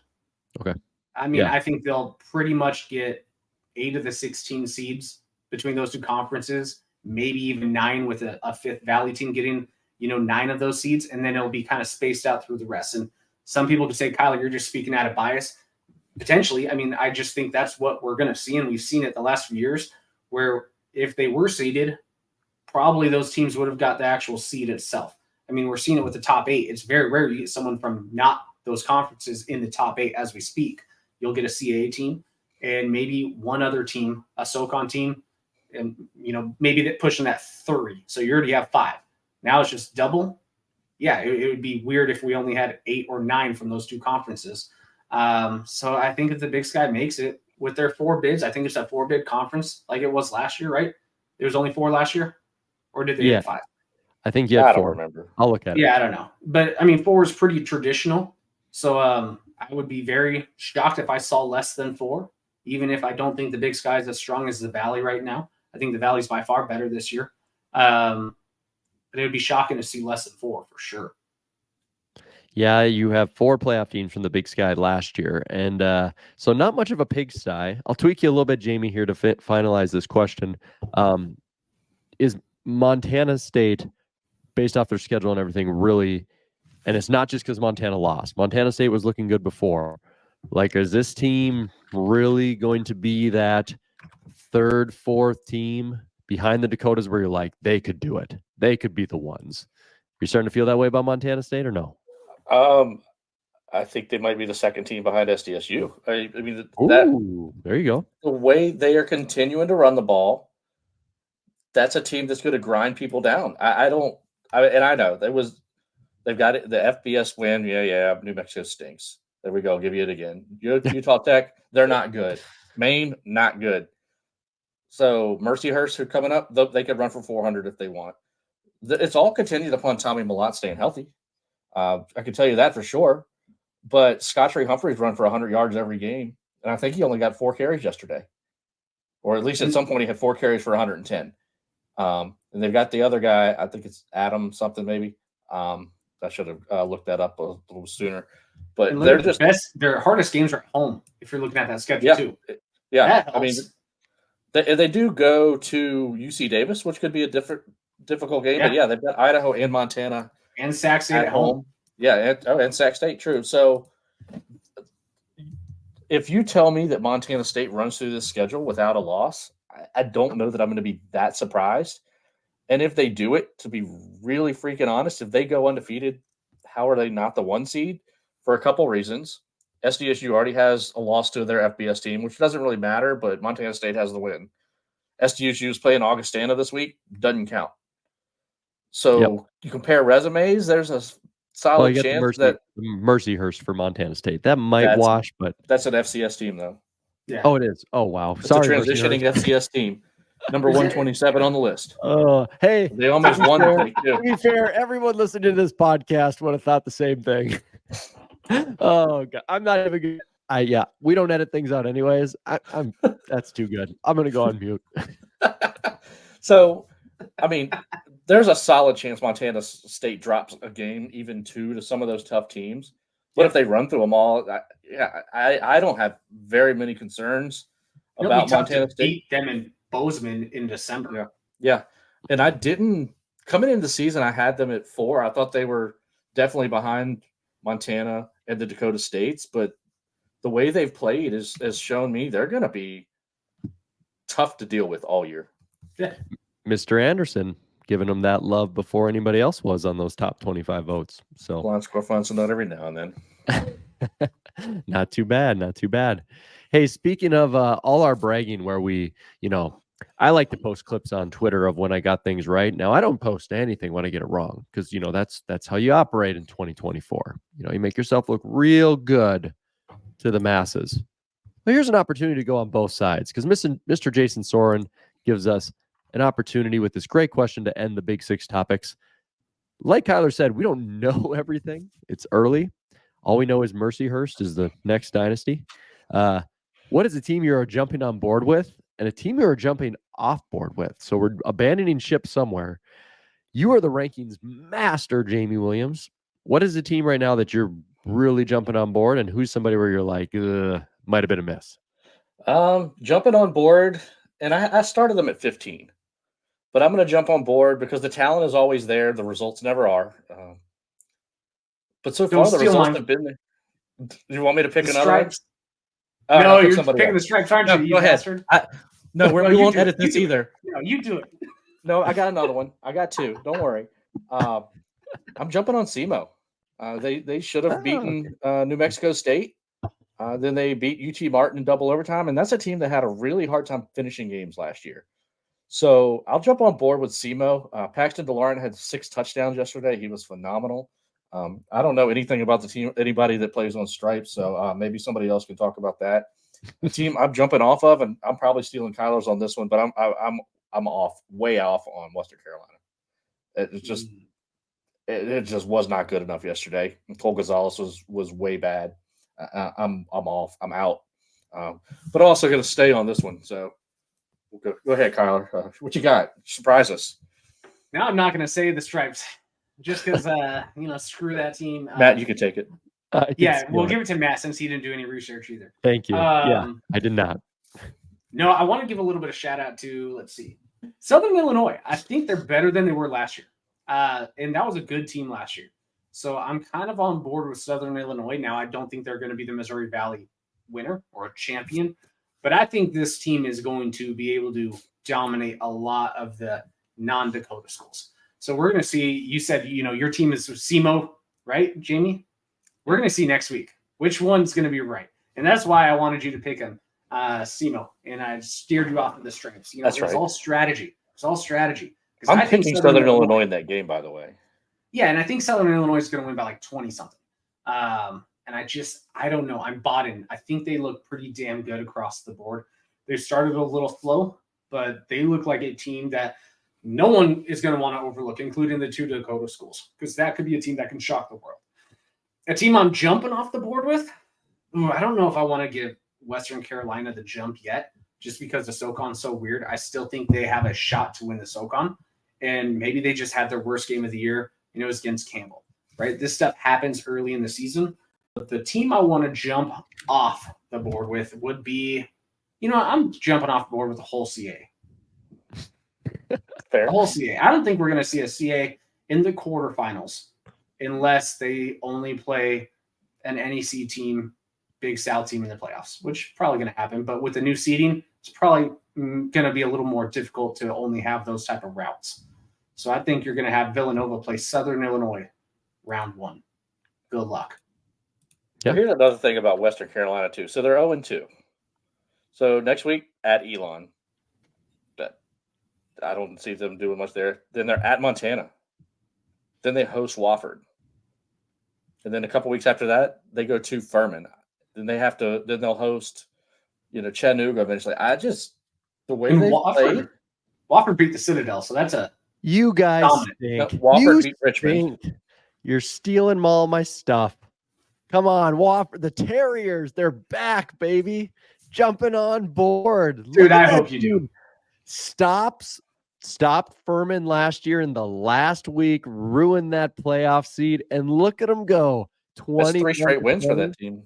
Okay.
I mean, I think they'll pretty much get 8 of the 16 seeds between those 2 conferences, maybe even 9 with a 5th Valley team getting 9 of those seeds, and then it'll be kind of spaced out through the rest. And some people could say, Kylor, you're just speaking out of bias. Potentially. I mean, I just think that's what we're going to see, and we've seen it the last few years, where if they were seeded, probably those teams would have got the actual seed itself. I mean, we're seeing it with the top 8. It's very rare you get someone from not those conferences in the top 8 as we speak. You'll get a CAA team and maybe one other team, a SoCon team, and maybe they're pushing that 30. So you already have 5. Now it's just double. Yeah, it would be weird if we only had 8 or 9 from those 2 conferences. So I think if the Big Sky makes it with their 4 bids, I think it's a 4-bid conference like it was last year, right? There was only 4 last year, or did they have 5?
I think I
don't remember.
I'll look at it.
Yeah, I don't know, but I mean 4 is pretty traditional. So I would be very shocked if I saw less than 4, even if I don't think the Big Sky is as strong as the Valley right now. I think the Valley's by far better this year, but it would be shocking to see less than 4 for sure.
Yeah, you have 4 playoff teams from the Big Sky last year, and so not much of a pigsty. I'll tweak you a little bit, Jamie, here to finalize this question. Is Montana State, based off their schedule and everything, really, and it's not just because Montana lost. Montana State was looking good before. Like, is this team really going to be that 3rd, 4th team behind the Dakotas where you're like, they could do it? They could be the ones. You're starting to feel that way about Montana State, or no?
I think they might be the 2nd team behind SDSU. I mean,
there you go.
The way they are continuing to run the ball, that's a team that's going to grind people down. I know they've got it. The FBS win. Yeah. New Mexico stinks. There we go. Give you it again. Utah Tech, they're not good. Maine, not good. So Mercyhurst, who are coming up, they could run for 400 if they want. It's all contingent upon Tommy Mellott staying healthy. I can tell you that for sure. But Scottrey Humphreys run for 100 yards every game, and I think he only got 4 carries yesterday. Or at least at some point he had 4 carries for 110. And they've got the other guy, I think it's Adam something maybe. I should have looked that up a little sooner. But they're just
their hardest games are at home if you're looking at that schedule too.
Yeah, I mean, they do go to UC Davis, which could be a difficult game. But they've got Idaho and Montana
and Sac State at home.
Yeah, and Sac State, true. So if you tell me that Montana State runs through this schedule without a loss, I don't know that I'm going to be that surprised. And if they do it, to be really freaking honest, if they go undefeated, how are they not the 1 seed? For a couple reasons. SDSU already has a loss to their FBS team, which doesn't really matter, but Montana State has the win. SDSU is playing Augustana this week, doesn't count. So you compare resumes, there's a solid chance that
Mercyhurst for Montana State. That might wash, but
that's an FCS team, though.
Yeah.
Oh, it is. Oh, wow.
It's a transitioning FCS team. Number 127 on the list.
Hey,
they almost won.
To be fair, everyone listening to this podcast would have thought the same thing. Oh God, I'm not even good. We don't edit things out anyways. I'm that's too good. I'm gonna go on mute.
So, I mean, there's a solid chance Montana State drops a game, even 2, to some of those tough teams. But if they run through them all, I don't have very many concerns about Montana State.
Beat them in Bozeman in December.
Yeah. And I didn't coming into the season. I had them at 4. I thought they were definitely behind Montana and the Dakota States, but the way they've played has shown me they're going to be tough to deal with all year.
Yeah.
Mr. Anderson giving them that love before anybody else was on those top 25 votes. So
Blind score finds a nut every now and then.
Not too bad. Not too bad. Hey, speaking of all our bragging where we, I like to post clips on Twitter of when I got things right. Now, I don't post anything when I get it wrong because, that's how you operate in 2024. You make yourself look real good to the masses. But here's an opportunity to go on both sides because Mr. Jason Soren gives us an opportunity with this great question to end the Big Six topics. Like Kylor said, we don't know everything. It's early. All we know is Mercyhurst is the next dynasty. What is a team you're jumping on board with and a team you're jumping off board with? So we're abandoning ship somewhere. You are the rankings master, Jamie Williams. What is the team right now that you're really jumping on board, and who's somebody where you're like, might have been a miss?
Jumping on board, and I started them at 15. But I'm going to jump on board because the talent is always there. The results never are. But so far, the results have been there. You want me to pick another one?
No, you're picking the stripes, aren't you?
Go ahead. No, we won't edit this either.
No, you do it.
No, I got another one. I got 2. Don't worry. I'm jumping on SEMO. They should have beaten New Mexico State. Then they beat UT Martin in double overtime, and that's a team that had a really hard time finishing games last year. So I'll jump on board with SEMO. Paxton DeLauren had 6 touchdowns yesterday. He was phenomenal. I don't know anything about the team, anybody that plays on stripes, so maybe somebody else can talk about that. The team I'm jumping off of, and I'm probably stealing Kylor's on this one, but I'm way off on Western Carolina. It just was not good enough yesterday. Cole Gonzalez was way bad. I'm off. I'm out. But I'm also going to stay on this one. So go ahead, Kylor. What you got? Surprise us.
Now I'm not going to say the stripes. Just because, screw that team.
Matt, you can take it.
We'll give it to Matt since he didn't do any research either.
Thank you. I did not.
No, I want to give a little bit of shout out to, let's see, Southern Illinois. I think they're better than they were last year. And that was a good team last year. So I'm kind of on board with Southern Illinois. Now, I don't think they're going to be the Missouri Valley winner or a champion, but I think this team is going to be able to dominate a lot of the non-Dakota schools. So we're going to see, you said, your team is SEMO, right, Jamie? We're going to see next week which one's going to be right. And that's why I wanted you to pick him, SEMO, and I steered you off of the strengths.
That's right.
It's all strategy.
I'm picking Southern Illinois in that game, by the way.
Yeah, and I think Southern Illinois is going to win by like 20-something. And I don't know. I'm bought in. I think they look pretty damn good across the board. They started a little slow, but they look like a team that no one is going to want to overlook, including the 2 Dakota schools, because that could be a team that can shock the world. A team I'm jumping off the board with, I don't know if I want to give Western Carolina the jump yet, just because the SoCon's so weird. I still think they have a shot to win the SoCon, and maybe they just had their worst game of the year, and it was against Campbell, right? This stuff happens early in the season. But the team I want to jump off the board with would be, I'm jumping off board with the whole CA.
Fair.
The whole CA. I don't think we're going to see a CA in the quarterfinals unless they only play an NEC team, Big South team in the playoffs, which is probably going to happen. But with the new seeding, it's probably going to be a little more difficult to only have those type of routes. So I think you're going to have Villanova play Southern Illinois round 1. Good luck.
Yep. Here's another thing about Western Carolina, too. So they're 0-2. So next week at Elon. I don't see them doing much there. Then they're at Montana. Then they host Wofford. And then a couple weeks after that, they go to Furman. Then they'll host, Chattanooga eventually. The way they play.
Wofford beat the Citadel, so that's a
you guys
dominant.
stink.
Wofford beat Richmond.
You're stealing all my stuff. Come on, Wofford. The Terriers, they're back, baby. Jumping on board.
Dude, I hope you do.
Stopped Furman last year in the last week, ruined that playoff seed, and look at them go.
That's 3 straight wins for that team.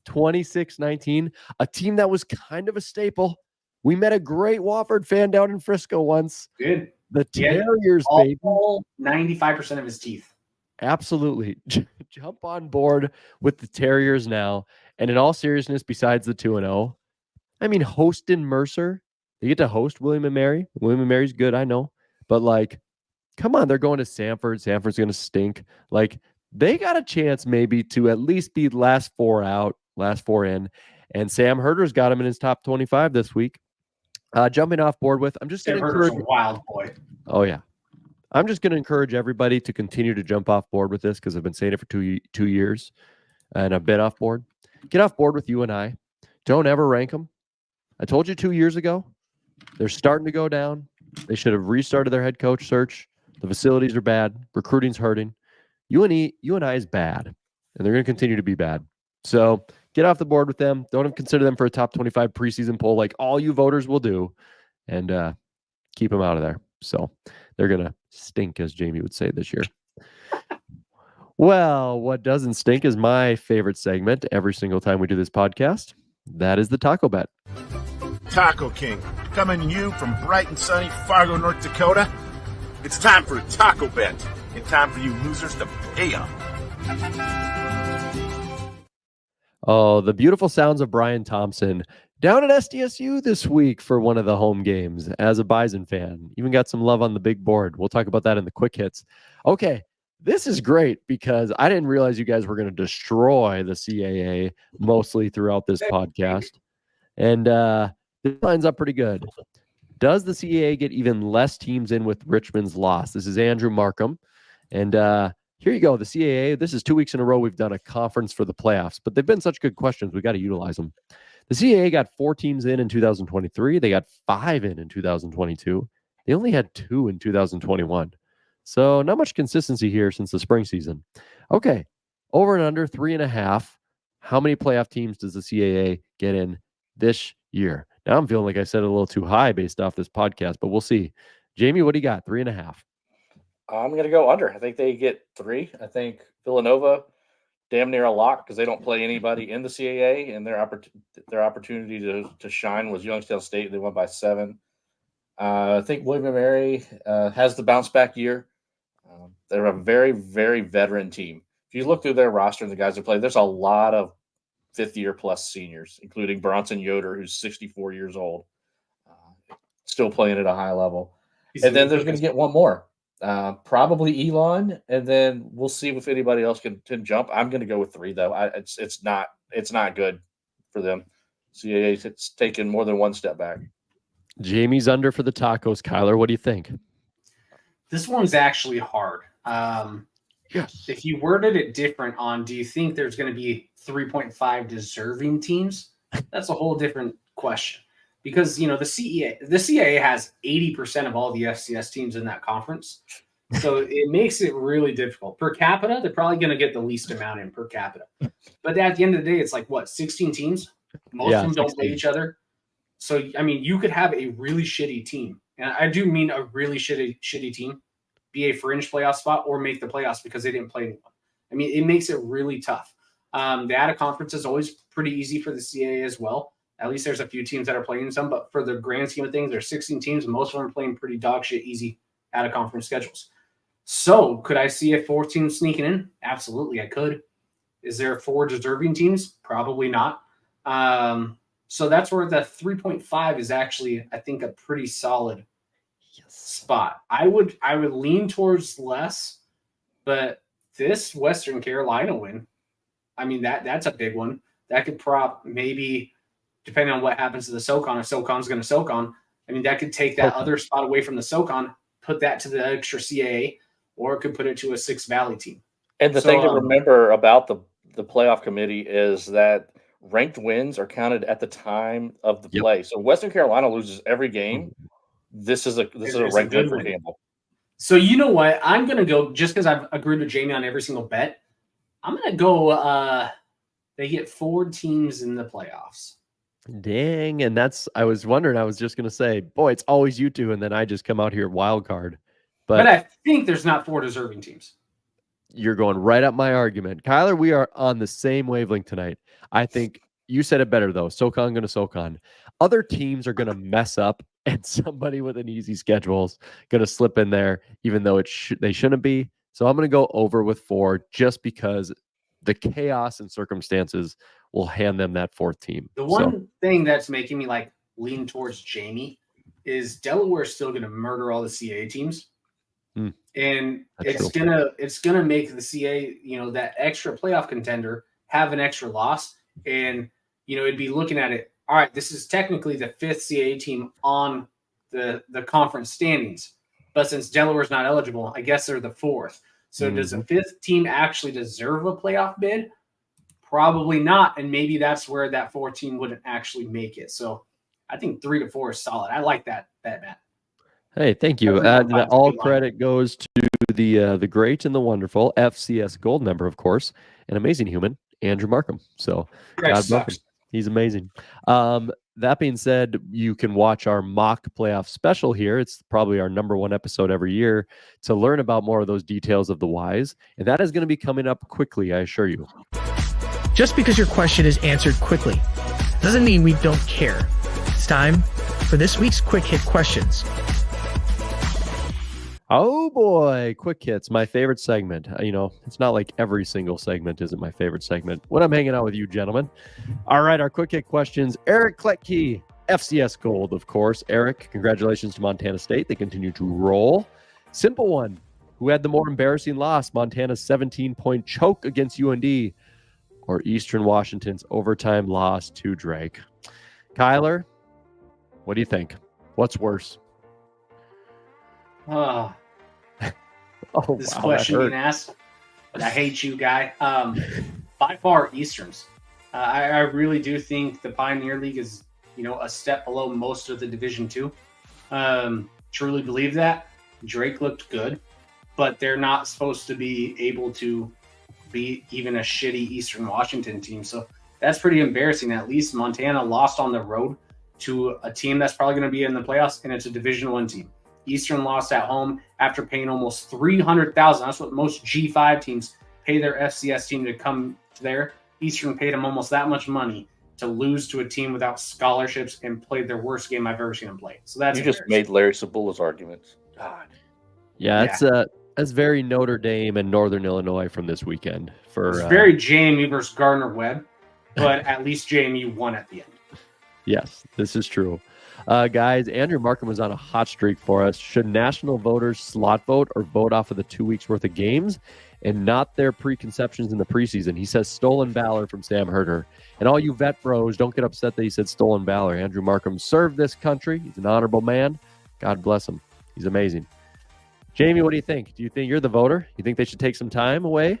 26-19, a team that was kind of a staple. We met a great Wofford fan down in Frisco once.
Good.
The Terriers, baby.
95% of his teeth.
Absolutely. Jump on board with the Terriers now. And in all seriousness, besides the 2-0, I mean, hosting Mercer, they get to host William & Mary. William & Mary's good, I know. But, like, come on, they're going to Sanford. Sanford's going to stink. Like, they got a chance maybe to at least be last 4 out, last 4 in. And Sam Herder's got him in his top 25 this week. Jumping off board with, I'm just going to encourage.
A wild boy.
Oh, yeah. I'm just going to encourage everybody to continue to jump off board with this because I've been saying it for two years and I've been off board. Get off board with you and I. Don't ever rank them. I told you 2 years ago, they're starting to go down. They should have restarted their head coach search. The facilities are bad. Recruiting's hurting. UNI is bad, and they're going to continue to be bad. So get off the board with them. Don't even consider them for a top 25 preseason poll like all you voters will do, and keep them out of there. So they're going to stink, as Jamie would say this year. Well, what doesn't stink is my favorite segment every single time we do this podcast. That is the Taco Bet.
Taco King, coming to you from bright and sunny Fargo, North Dakota. It's time for a Taco Bet, and time for you losers to pay up.
Oh, the beautiful sounds of Brian Thompson down at SDSU this week for one of the home games as a Bison fan. Even got some love on the big board. We'll talk about that in the quick hits. Okay, this is great because I didn't realize you guys were going to destroy the CAA mostly throughout this podcast. And this lines up pretty good. Does the CAA get even less teams in with Richmond's loss? This is Andrew Markham. And here you go. The CAA, this is 2 weeks in a row we've done a conference for the playoffs, but they've been such good questions. We got to utilize them. The CAA got 4 teams in 2023. They got 5 in 2022. They only had 2 in 2021. So not much consistency here since the spring season. Okay, over and under 3.5. How many playoff teams does the CAA get in this year? Now I'm feeling like I said it a little too high based off this podcast, but we'll see. Jamie, what do you got? 3.5.
I'm going to go under. I think they get 3. I think Villanova, damn near a lock because they don't play anybody in the CAA, and their opportunity to shine was Youngstown State. They won by 7. I think William & Mary has the bounce back year. They're a very, very veteran team. If you look through their roster and the guys that play, there's a lot of fifth-year plus seniors, including Bronson Yoder, who's 64 years old, still playing at a high level. And then there's going to get one more, probably Elon, and then we'll see if anybody else can jump. I'm going to go with 3, though. It's not good for them. CAA, it's taken more than one step back.
Jamie's under for the tacos. Kylor, what do you think?
This one's actually hard.
Yes.
If you worded it different on, do you think there's going to be 3.5 deserving teams? That's a whole different question. Because, the CAA has 80% of all the FCS teams in that conference. So it makes it really difficult. Per capita, they're probably going to get the least amount in per capita. But at the end of the day, it's like, 16 teams? Most of them don't play each other. So, you could have a really shitty team. And I do mean a really shitty team, be a fringe playoff spot or make the playoffs because they didn't play anyone. It makes it really tough. The out-of-conference is always pretty easy for the CAA as well. At least there's a few teams that are playing some, but for the grand scheme of things, there's 16 teams, and most of them are playing pretty dog shit easy out-of-conference schedules. So could I see a 4 team sneaking in? Absolutely, I could. Is there 4 deserving teams? Probably not. So that's where the 3.5 is actually, I think, a pretty solid spot. I would lean towards less, but this Western Carolina win, that's a big one. That could prop maybe, depending on what happens to the SoCon, if SoCon's going to SoCon, that could take that other spot away from the SoCon, put that to the extra CAA, or it could put it to a 6 Valley team.
And the thing to remember about the playoff committee is that ranked wins are counted at the time of the play. So Western Carolina loses every game. This is a ranked win for Campbell.
So you know what? I'm going to go, just because I've agreed with Jamie on every single bet, I'm going to go they get 4 teams in the playoffs.
Dang. And I was wondering, I was just going to say, boy, it's always you two. And then I just come out here wild card. But
I think there's not 4 deserving teams.
You're going right up my argument. Kylor, we are on the same wavelength tonight. I think you said it better, though. SoCon going to SoCon. Other teams are going to mess up, and somebody with an easy schedule is going to slip in there, even though they shouldn't be. So I'm going to go over with 4 just because the chaos and circumstances will hand them that 4th team.
The one thing that's making me like lean towards Jamie is Delaware is still going to murder all the CA teams. And it's gonna make the CA, that extra playoff contender have an extra loss. And it'd be looking at it, all right, this is technically the 5th CA team on the conference standings. But since Delaware's not eligible, I guess they're the 4th. So does the 5th team actually deserve a playoff bid? Probably not. And maybe that's where that 4th team wouldn't actually make it. So I think 3 to 4 is solid. I like that, Matt.
Hey, thank you. All credit goes to the great and the wonderful FCS Gold member, of course, an amazing human, Andrew Markham. So God bless him. He's amazing. That being said, you can watch our mock playoff special here. It's probably our #1 episode every year to learn about more of those details of the whys. And that is going to be coming up quickly, I assure you.
Just because your question is answered quickly doesn't mean we don't care. It's time for this week's Quick Hit Questions.
Oh boy, Quick Hits, my favorite segment. It's not like every single segment isn't my favorite segment when I'm hanging out with you gentlemen. All right, our Quick Hit questions. Eric Kletke, FCS Gold, of course. Eric, congratulations to Montana State. They continue to roll. Simple one. Who had the more embarrassing loss, Montana's 17-point choke against UND or Eastern Washington's overtime loss to Drake? Kylor, what do you think? What's worse?
This question being asked, but I hate you, guy. By far, Easterns. I really do think the Pioneer League is, a step below most of the Division II. Truly believe that. Drake looked good, but they're not supposed to be able to beat even a shitty Eastern Washington team. So that's pretty embarrassing. At least Montana lost on the road to a team that's probably going to be in the playoffs, and it's a Division I team. Eastern lost at home after paying almost $300,000. That's what most G5 teams pay their FCS team to come there. Eastern paid them almost that much money to lose to a team without scholarships and played their worst game I've ever seen them play. So that's
just made Larry Sabula's arguments. God.
Yeah, that's very Notre Dame and Northern Illinois from this weekend.
It's very JMU versus Gardner Webb, but at least JMU won at the end.
Yes, this is true. Guys, Andrew Markham was on a hot streak for us. Should national voters slot vote or vote off of the 2 weeks worth of games and not their preconceptions in the preseason? He says stolen valor from Sam Herder. And all you vet bros, don't get upset that he said stolen valor. Andrew Markham served this country. He's an honorable man. God bless him. He's amazing. Jamie, what do you think? Do you think you're the voter? You think they should take some time away?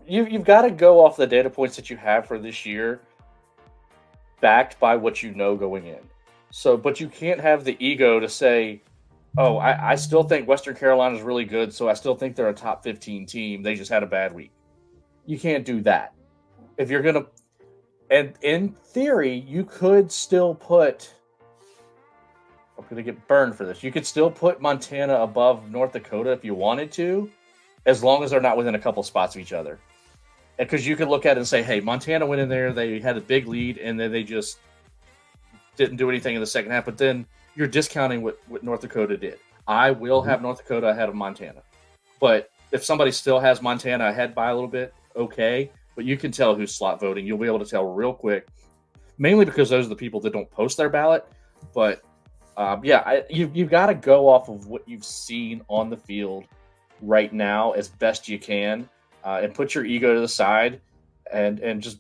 You've got to go off the data points that you have for this year, backed by what you know going in. So, but you can't have the ego to say, oh, I still think Western Carolina is really good, so I still think they're a top 15 team. They just had a bad week. You can't do that. If you're going to, and in theory, you could still put, I'm going to get burned for this. You could still put Montana above North Dakota if you wanted to, as long as they're not within a couple spots of each other. Because you could look at it and say, hey, Montana went in there, they had a big lead, and then they just didn't do anything in the second half. But then you're discounting what North Dakota did. I will have North Dakota ahead of Montana. But if somebody still has Montana ahead by a little bit, okay. But you can tell who's slot voting. You'll be able to tell real quick, mainly because those are the people that don't post their ballot. But, you've got to go off of what you've seen on the field right now as best you can. And put your ego to the side and just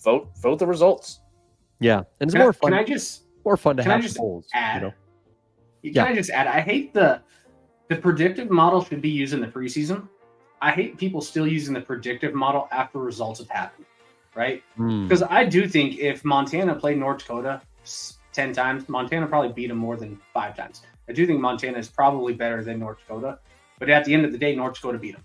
vote the results.
Yeah, and it's more fun.
More fun
to have polls.
Can I just add? I hate the predictive model should be used in the preseason. I hate people still using the predictive model after results have happened, right? Because I do think if Montana played North Dakota 10 times, Montana probably beat them more than 5 times. I do think Montana is probably better than North Dakota, but at the end of the day, North Dakota beat them.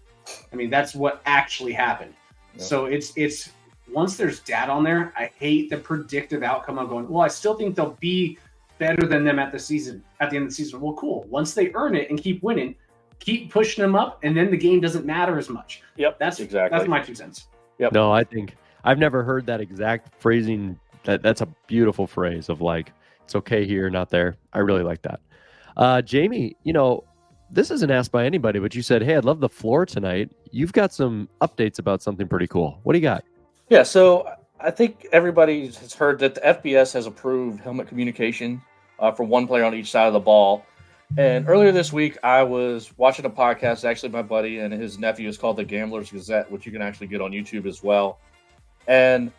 I mean, that's what actually happened. Yep. So it's once there's data on there, I hate the predictive outcome of going, well, I still think they'll be better than them at the end of the season. Well, cool. Once they earn it and keep winning, keep pushing them up, and then the game doesn't matter as much.
Yep,
That's my 2 cents.
Yep.
No, I think I've never heard that exact phrasing. That's a beautiful phrase of like, it's okay here, not there. I really like that. Jamie, this isn't asked by anybody, but you said, hey, I'd love the floor tonight. You've got some updates about something pretty cool. What do you got?
Yeah, so I think everybody has heard that the FBS has approved helmet communication for one player on each side of the ball. And earlier this week, I was watching a podcast, actually my buddy and his nephew, is called the Gambler's Gazette, which you can actually get on YouTube as well. And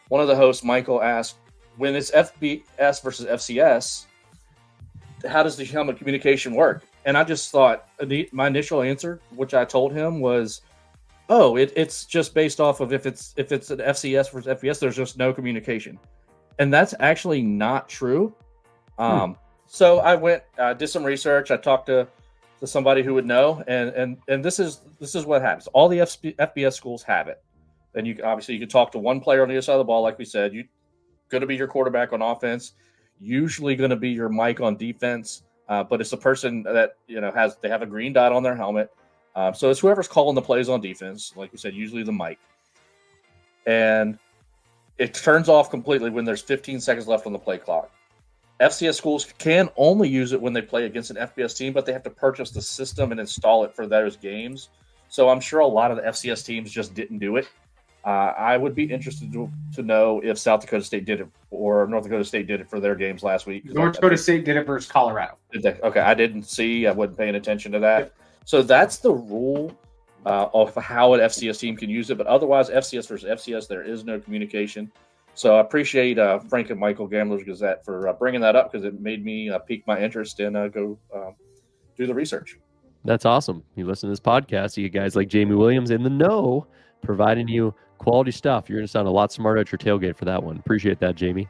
one of the hosts, Michael, asked, when it's FBS versus FCS, how does the helmet communication work? And I just thought, my initial answer, which I told him, was, oh, it's just based off of if it's an FCS versus FBS, there's just no communication. And that's actually not true. So I went, did some research. I talked to somebody who would know, and this is what happens. All the FBS schools have it. And you can talk to one player on the other side of the ball, like we said. You're going to be your quarterback on offense, usually going to be your mic on defense, but it's the person that they have a green dot on their helmet. So it's whoever's calling the plays on defense, like we said, usually the mic. And it turns off completely when there's 15 seconds left on the play clock. FCS schools can only use it when they play against an FBS team, but they have to purchase the system and install it for those games. So I'm sure a lot of the FCS teams just didn't do it. I would be interested to know if South Dakota State did it or North Dakota State did it for their games last week.
North Dakota State did it versus Colorado.
Did they? Okay, I didn't see. I wasn't paying attention to that. So that's the rule of how an FCS team can use it. But otherwise, FCS versus FCS, there is no communication. So I appreciate Frank and Michael, Gambler's Gazette, for bringing that up because it made me pique my interest and go do the research.
That's awesome. You listen to this podcast, you get guys like Jamie Williams in the know, providing you quality stuff. You're going to sound a lot smarter at your tailgate for that one. Appreciate that, Jamie.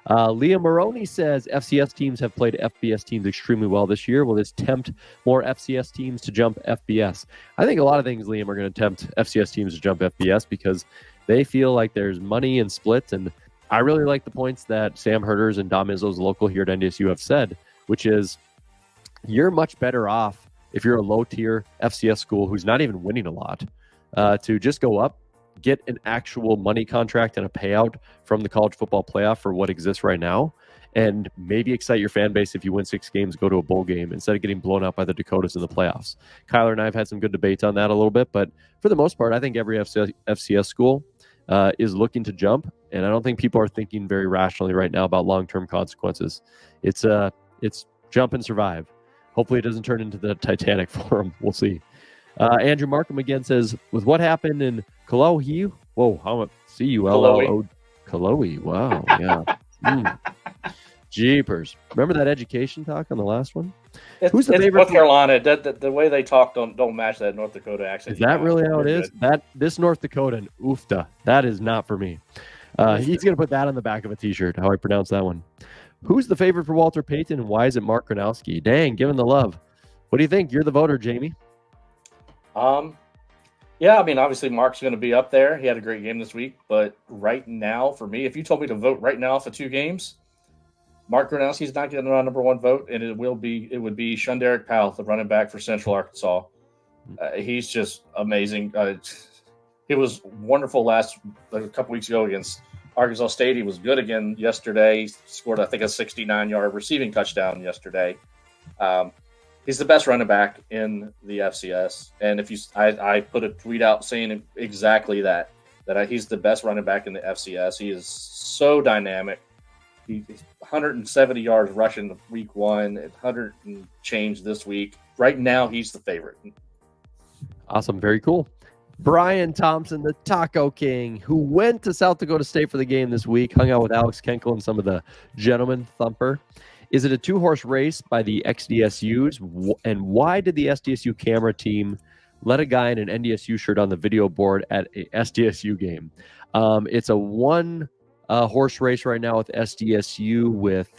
Leah Maroney says FCS teams have played FBS teams extremely well this year. Will this tempt more FCS teams to jump FBS? I think a lot of things, Liam, are going to tempt FCS teams to jump FBS because they feel like there's money and splits. And I really like the points that Sam Herders and Dom Izzo's local here at NDSU have said, which is you're much better off if you're a low-tier FCS school who's not even winning a lot to just go up, get an actual money contract and a payout from the college football playoff for what exists right now, and maybe excite your fan base if you win 6 games, go to a bowl game instead of getting blown out by the Dakotas in the playoffs. Kylor and I have had some good debates on that a little bit, but for the most part, I think every FCS school is looking to jump, and I don't think people are thinking very rationally right now about long-term consequences. It's jump and survive. Hopefully it doesn't turn into the Titanic for them. We'll see. Andrew Markham again says, with what happened in Kalohi, C-U-L-L-O, Kalohi, wow, yeah. Jeepers. Remember that education talk on the last one?
Who's the favorite? North Carolina. The way they talk don't match that North Dakota accent.
Is that really how it is? This North Dakotan, oofta. That is not for me. He's going to put that on the back of a T-shirt, how I pronounce that one. Who's the favorite for Walter Payton, and why is it Mark Gronowski? Dang, give him the love. What do you think? You're the voter, Jamie.
Yeah, I mean, obviously Mark's going to be up there. He had a great game this week, but right now, for me, if you told me to vote right now for 2 games, Mark Gronowski's not getting our number 1 vote, and it would be Shunderick Powell, the running back for Central Arkansas. He's just amazing. He was wonderful a couple weeks ago against Arkansas State. He was good again yesterday. He scored, I think, a 69-yard receiving touchdown yesterday. He's the best running back in the FCS, and I put a tweet out saying exactly that he's the best running back in the FCS. He is so dynamic. He's 170 yards rushing week 1, 100 and change this week. Right now, he's the favorite.
Awesome, very cool. Brian Thompson, the Taco King, who went to South Dakota State for the game this week, hung out with Alex Kenkel and some of the Gentleman Thumper. Is it a 2-horse race by the XDSUs? And why did the SDSU camera team let a guy in an NDSU shirt on the video board at a SDSU game? It's a 1-horse race right now with SDSU with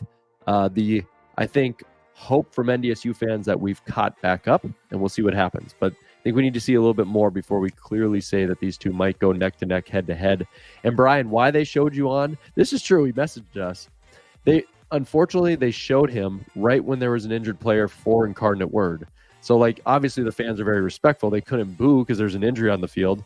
I think, hope from NDSU fans that we've caught back up, and we'll see what happens. But I think we need to see a little bit more before we clearly say that these two might go neck-to-neck, head-to-head. And Brian, why they showed you on? This is true. He messaged us. Unfortunately, they showed him right when there was an injured player for Incarnate Word. So, like, obviously the fans are very respectful. They couldn't boo because there's an injury on the field.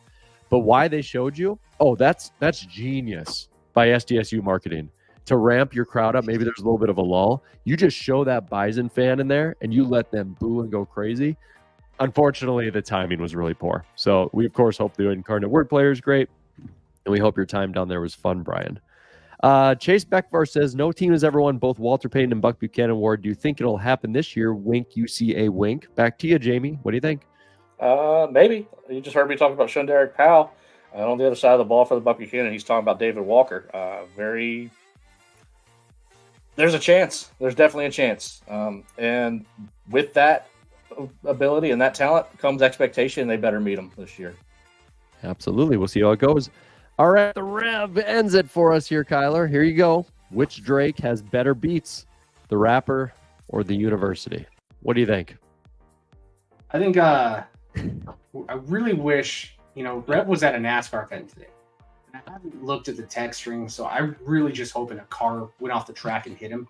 But why they showed you? Oh, that's genius by SDSU marketing to ramp your crowd up. Maybe there's a little bit of a lull. You just show that Bison fan in there and you let them boo and go crazy. Unfortunately, the timing was really poor. So we, of course, hope the Incarnate Word player is great. And we hope your time down there was fun, Brian. Chase Beckvar says, no team has ever won both Walter Payton and Buck Buchanan Award. Do you think it'll happen this year? Wink, UCA wink. Back to you, Jamie. What do you think?
Maybe. You just heard me talk about Shunderick Powell. On the other side of the ball for the Buck Buchanan, he's talking about David Walker. There's a chance. There's definitely a chance. And with that ability and that talent comes expectation. They better meet them this year.
Absolutely. We'll see how it goes. All right, the Rev ends it for us here, Kylor. Here you go. Which Drake has better beats, the rapper or the university? What do you think?
I think I really wish, Rev was at a NASCAR event today. And I haven't looked at the text string, so I'm really just hoping a car went off the track and hit him.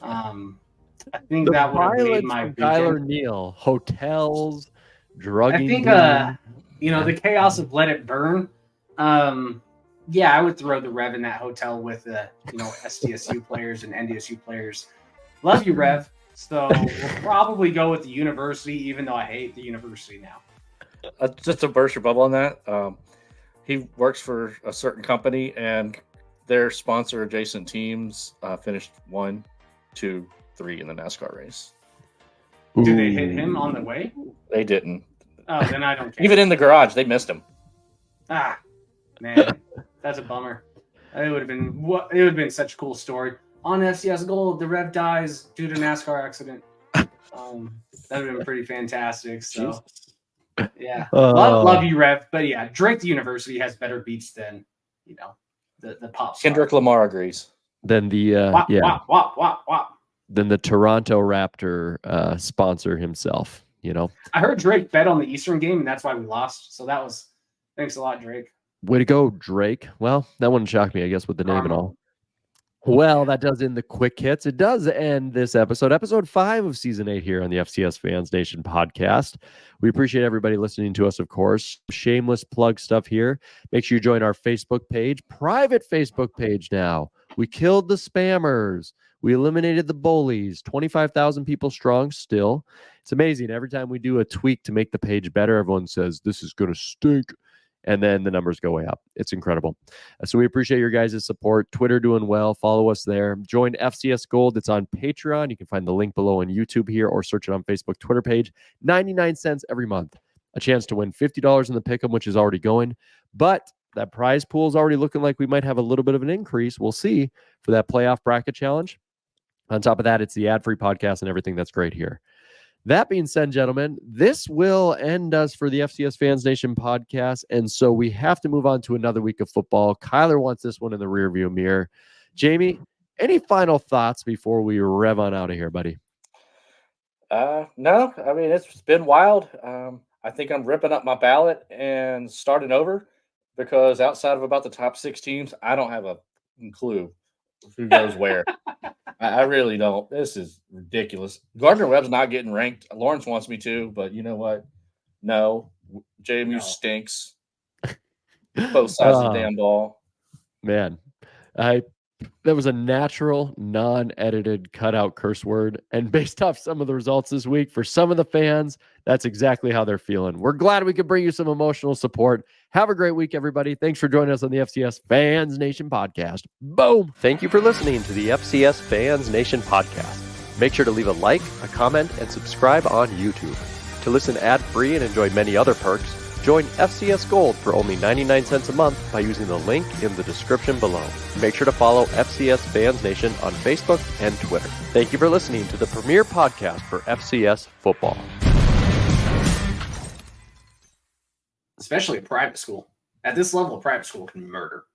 I think that would have made my vision.
Kylor Neal, hotels, drugging.
I think, the chaos of Let It Burn. I would throw the Rev in that hotel with the, SDSU players and NDSU players. Love you, Rev. So we'll probably go with the university, even though I hate the university now.
Just to burst your bubble on that, he works for a certain company, and their sponsor adjacent teams finished 1, 2, 3 in the NASCAR race.
Did they hit him on the way?
They didn't.
Oh, then I don't care.
Even in the garage, they missed him.
Ah, man, that's a bummer. It would have been such a cool story. On FCS Gold, the Rev dies due to NASCAR accident. That would have been pretty fantastic. So, yeah, love you, Rev. But yeah, Drake the University has better beats than the pop star.
Kendrick Lamar agrees.
Then the
wop.
Then the Toronto Raptor sponsor himself.
I heard Drake bet on the Eastern game, and that's why we lost. So thanks a lot, Drake.
Way to go, Drake. Well, that wouldn't shock me, I guess, with the name and all. Well, that does end the quick hits. It does end this episode 5 of season 8 here on the FCS Fans Nation podcast. We appreciate everybody listening to us, of course. Shameless plug stuff here. Make sure you join our Facebook page, private Facebook page now. We killed the spammers. We eliminated the bullies. 25,000 people strong still. It's amazing. Every time we do a tweak to make the page better, everyone says, this is going to stink. And then the numbers go way up. It's incredible. So we appreciate your guys' support. Twitter doing well. Follow us there. Join FCS Gold. It's on Patreon. You can find the link below on YouTube here or search it on Facebook Twitter page. 99 cents every month. A chance to win $50 in the pick'em, which is already going. But that prize pool is already looking like we might have a little bit of an increase. We'll see for that playoff bracket challenge. On top of that, it's the ad-free podcast and everything that's great here. That being said, gentlemen, this will end us for the FCS Fans Nation podcast, and so we have to move on to another week of football. Kylor wants this one in the rearview mirror. Jamie, any final thoughts before we rev on out of here, buddy?
No. I mean, it's been wild. I think I'm ripping up my ballot and starting over because outside of about the top 6 teams, I don't have a clue who goes where. I really don't. This is ridiculous. Gardner Webb's not getting ranked. Lawrence wants me to, but you know what? No. JMU stinks. Both sides of the damn ball.
Man, that was a natural, non-edited, cut-out curse word. And based off some of the results this week, for some of the fans, that's exactly how they're feeling. We're glad we could bring you some emotional support. Have a great week, everybody. Thanks for joining us on the FCS Fans Nation podcast. Boom! Thank you for listening to the FCS Fans Nation podcast. Make sure to leave a like, a comment, and subscribe on YouTube. To listen ad-free and enjoy many other perks, join FCS Gold for only 99 cents a month by using the link in the description below. Make sure to follow FCS Fans Nation on Facebook and Twitter. Thank you for listening to the premier podcast for FCS football.
Especially a private school. At this level, a private school can murder.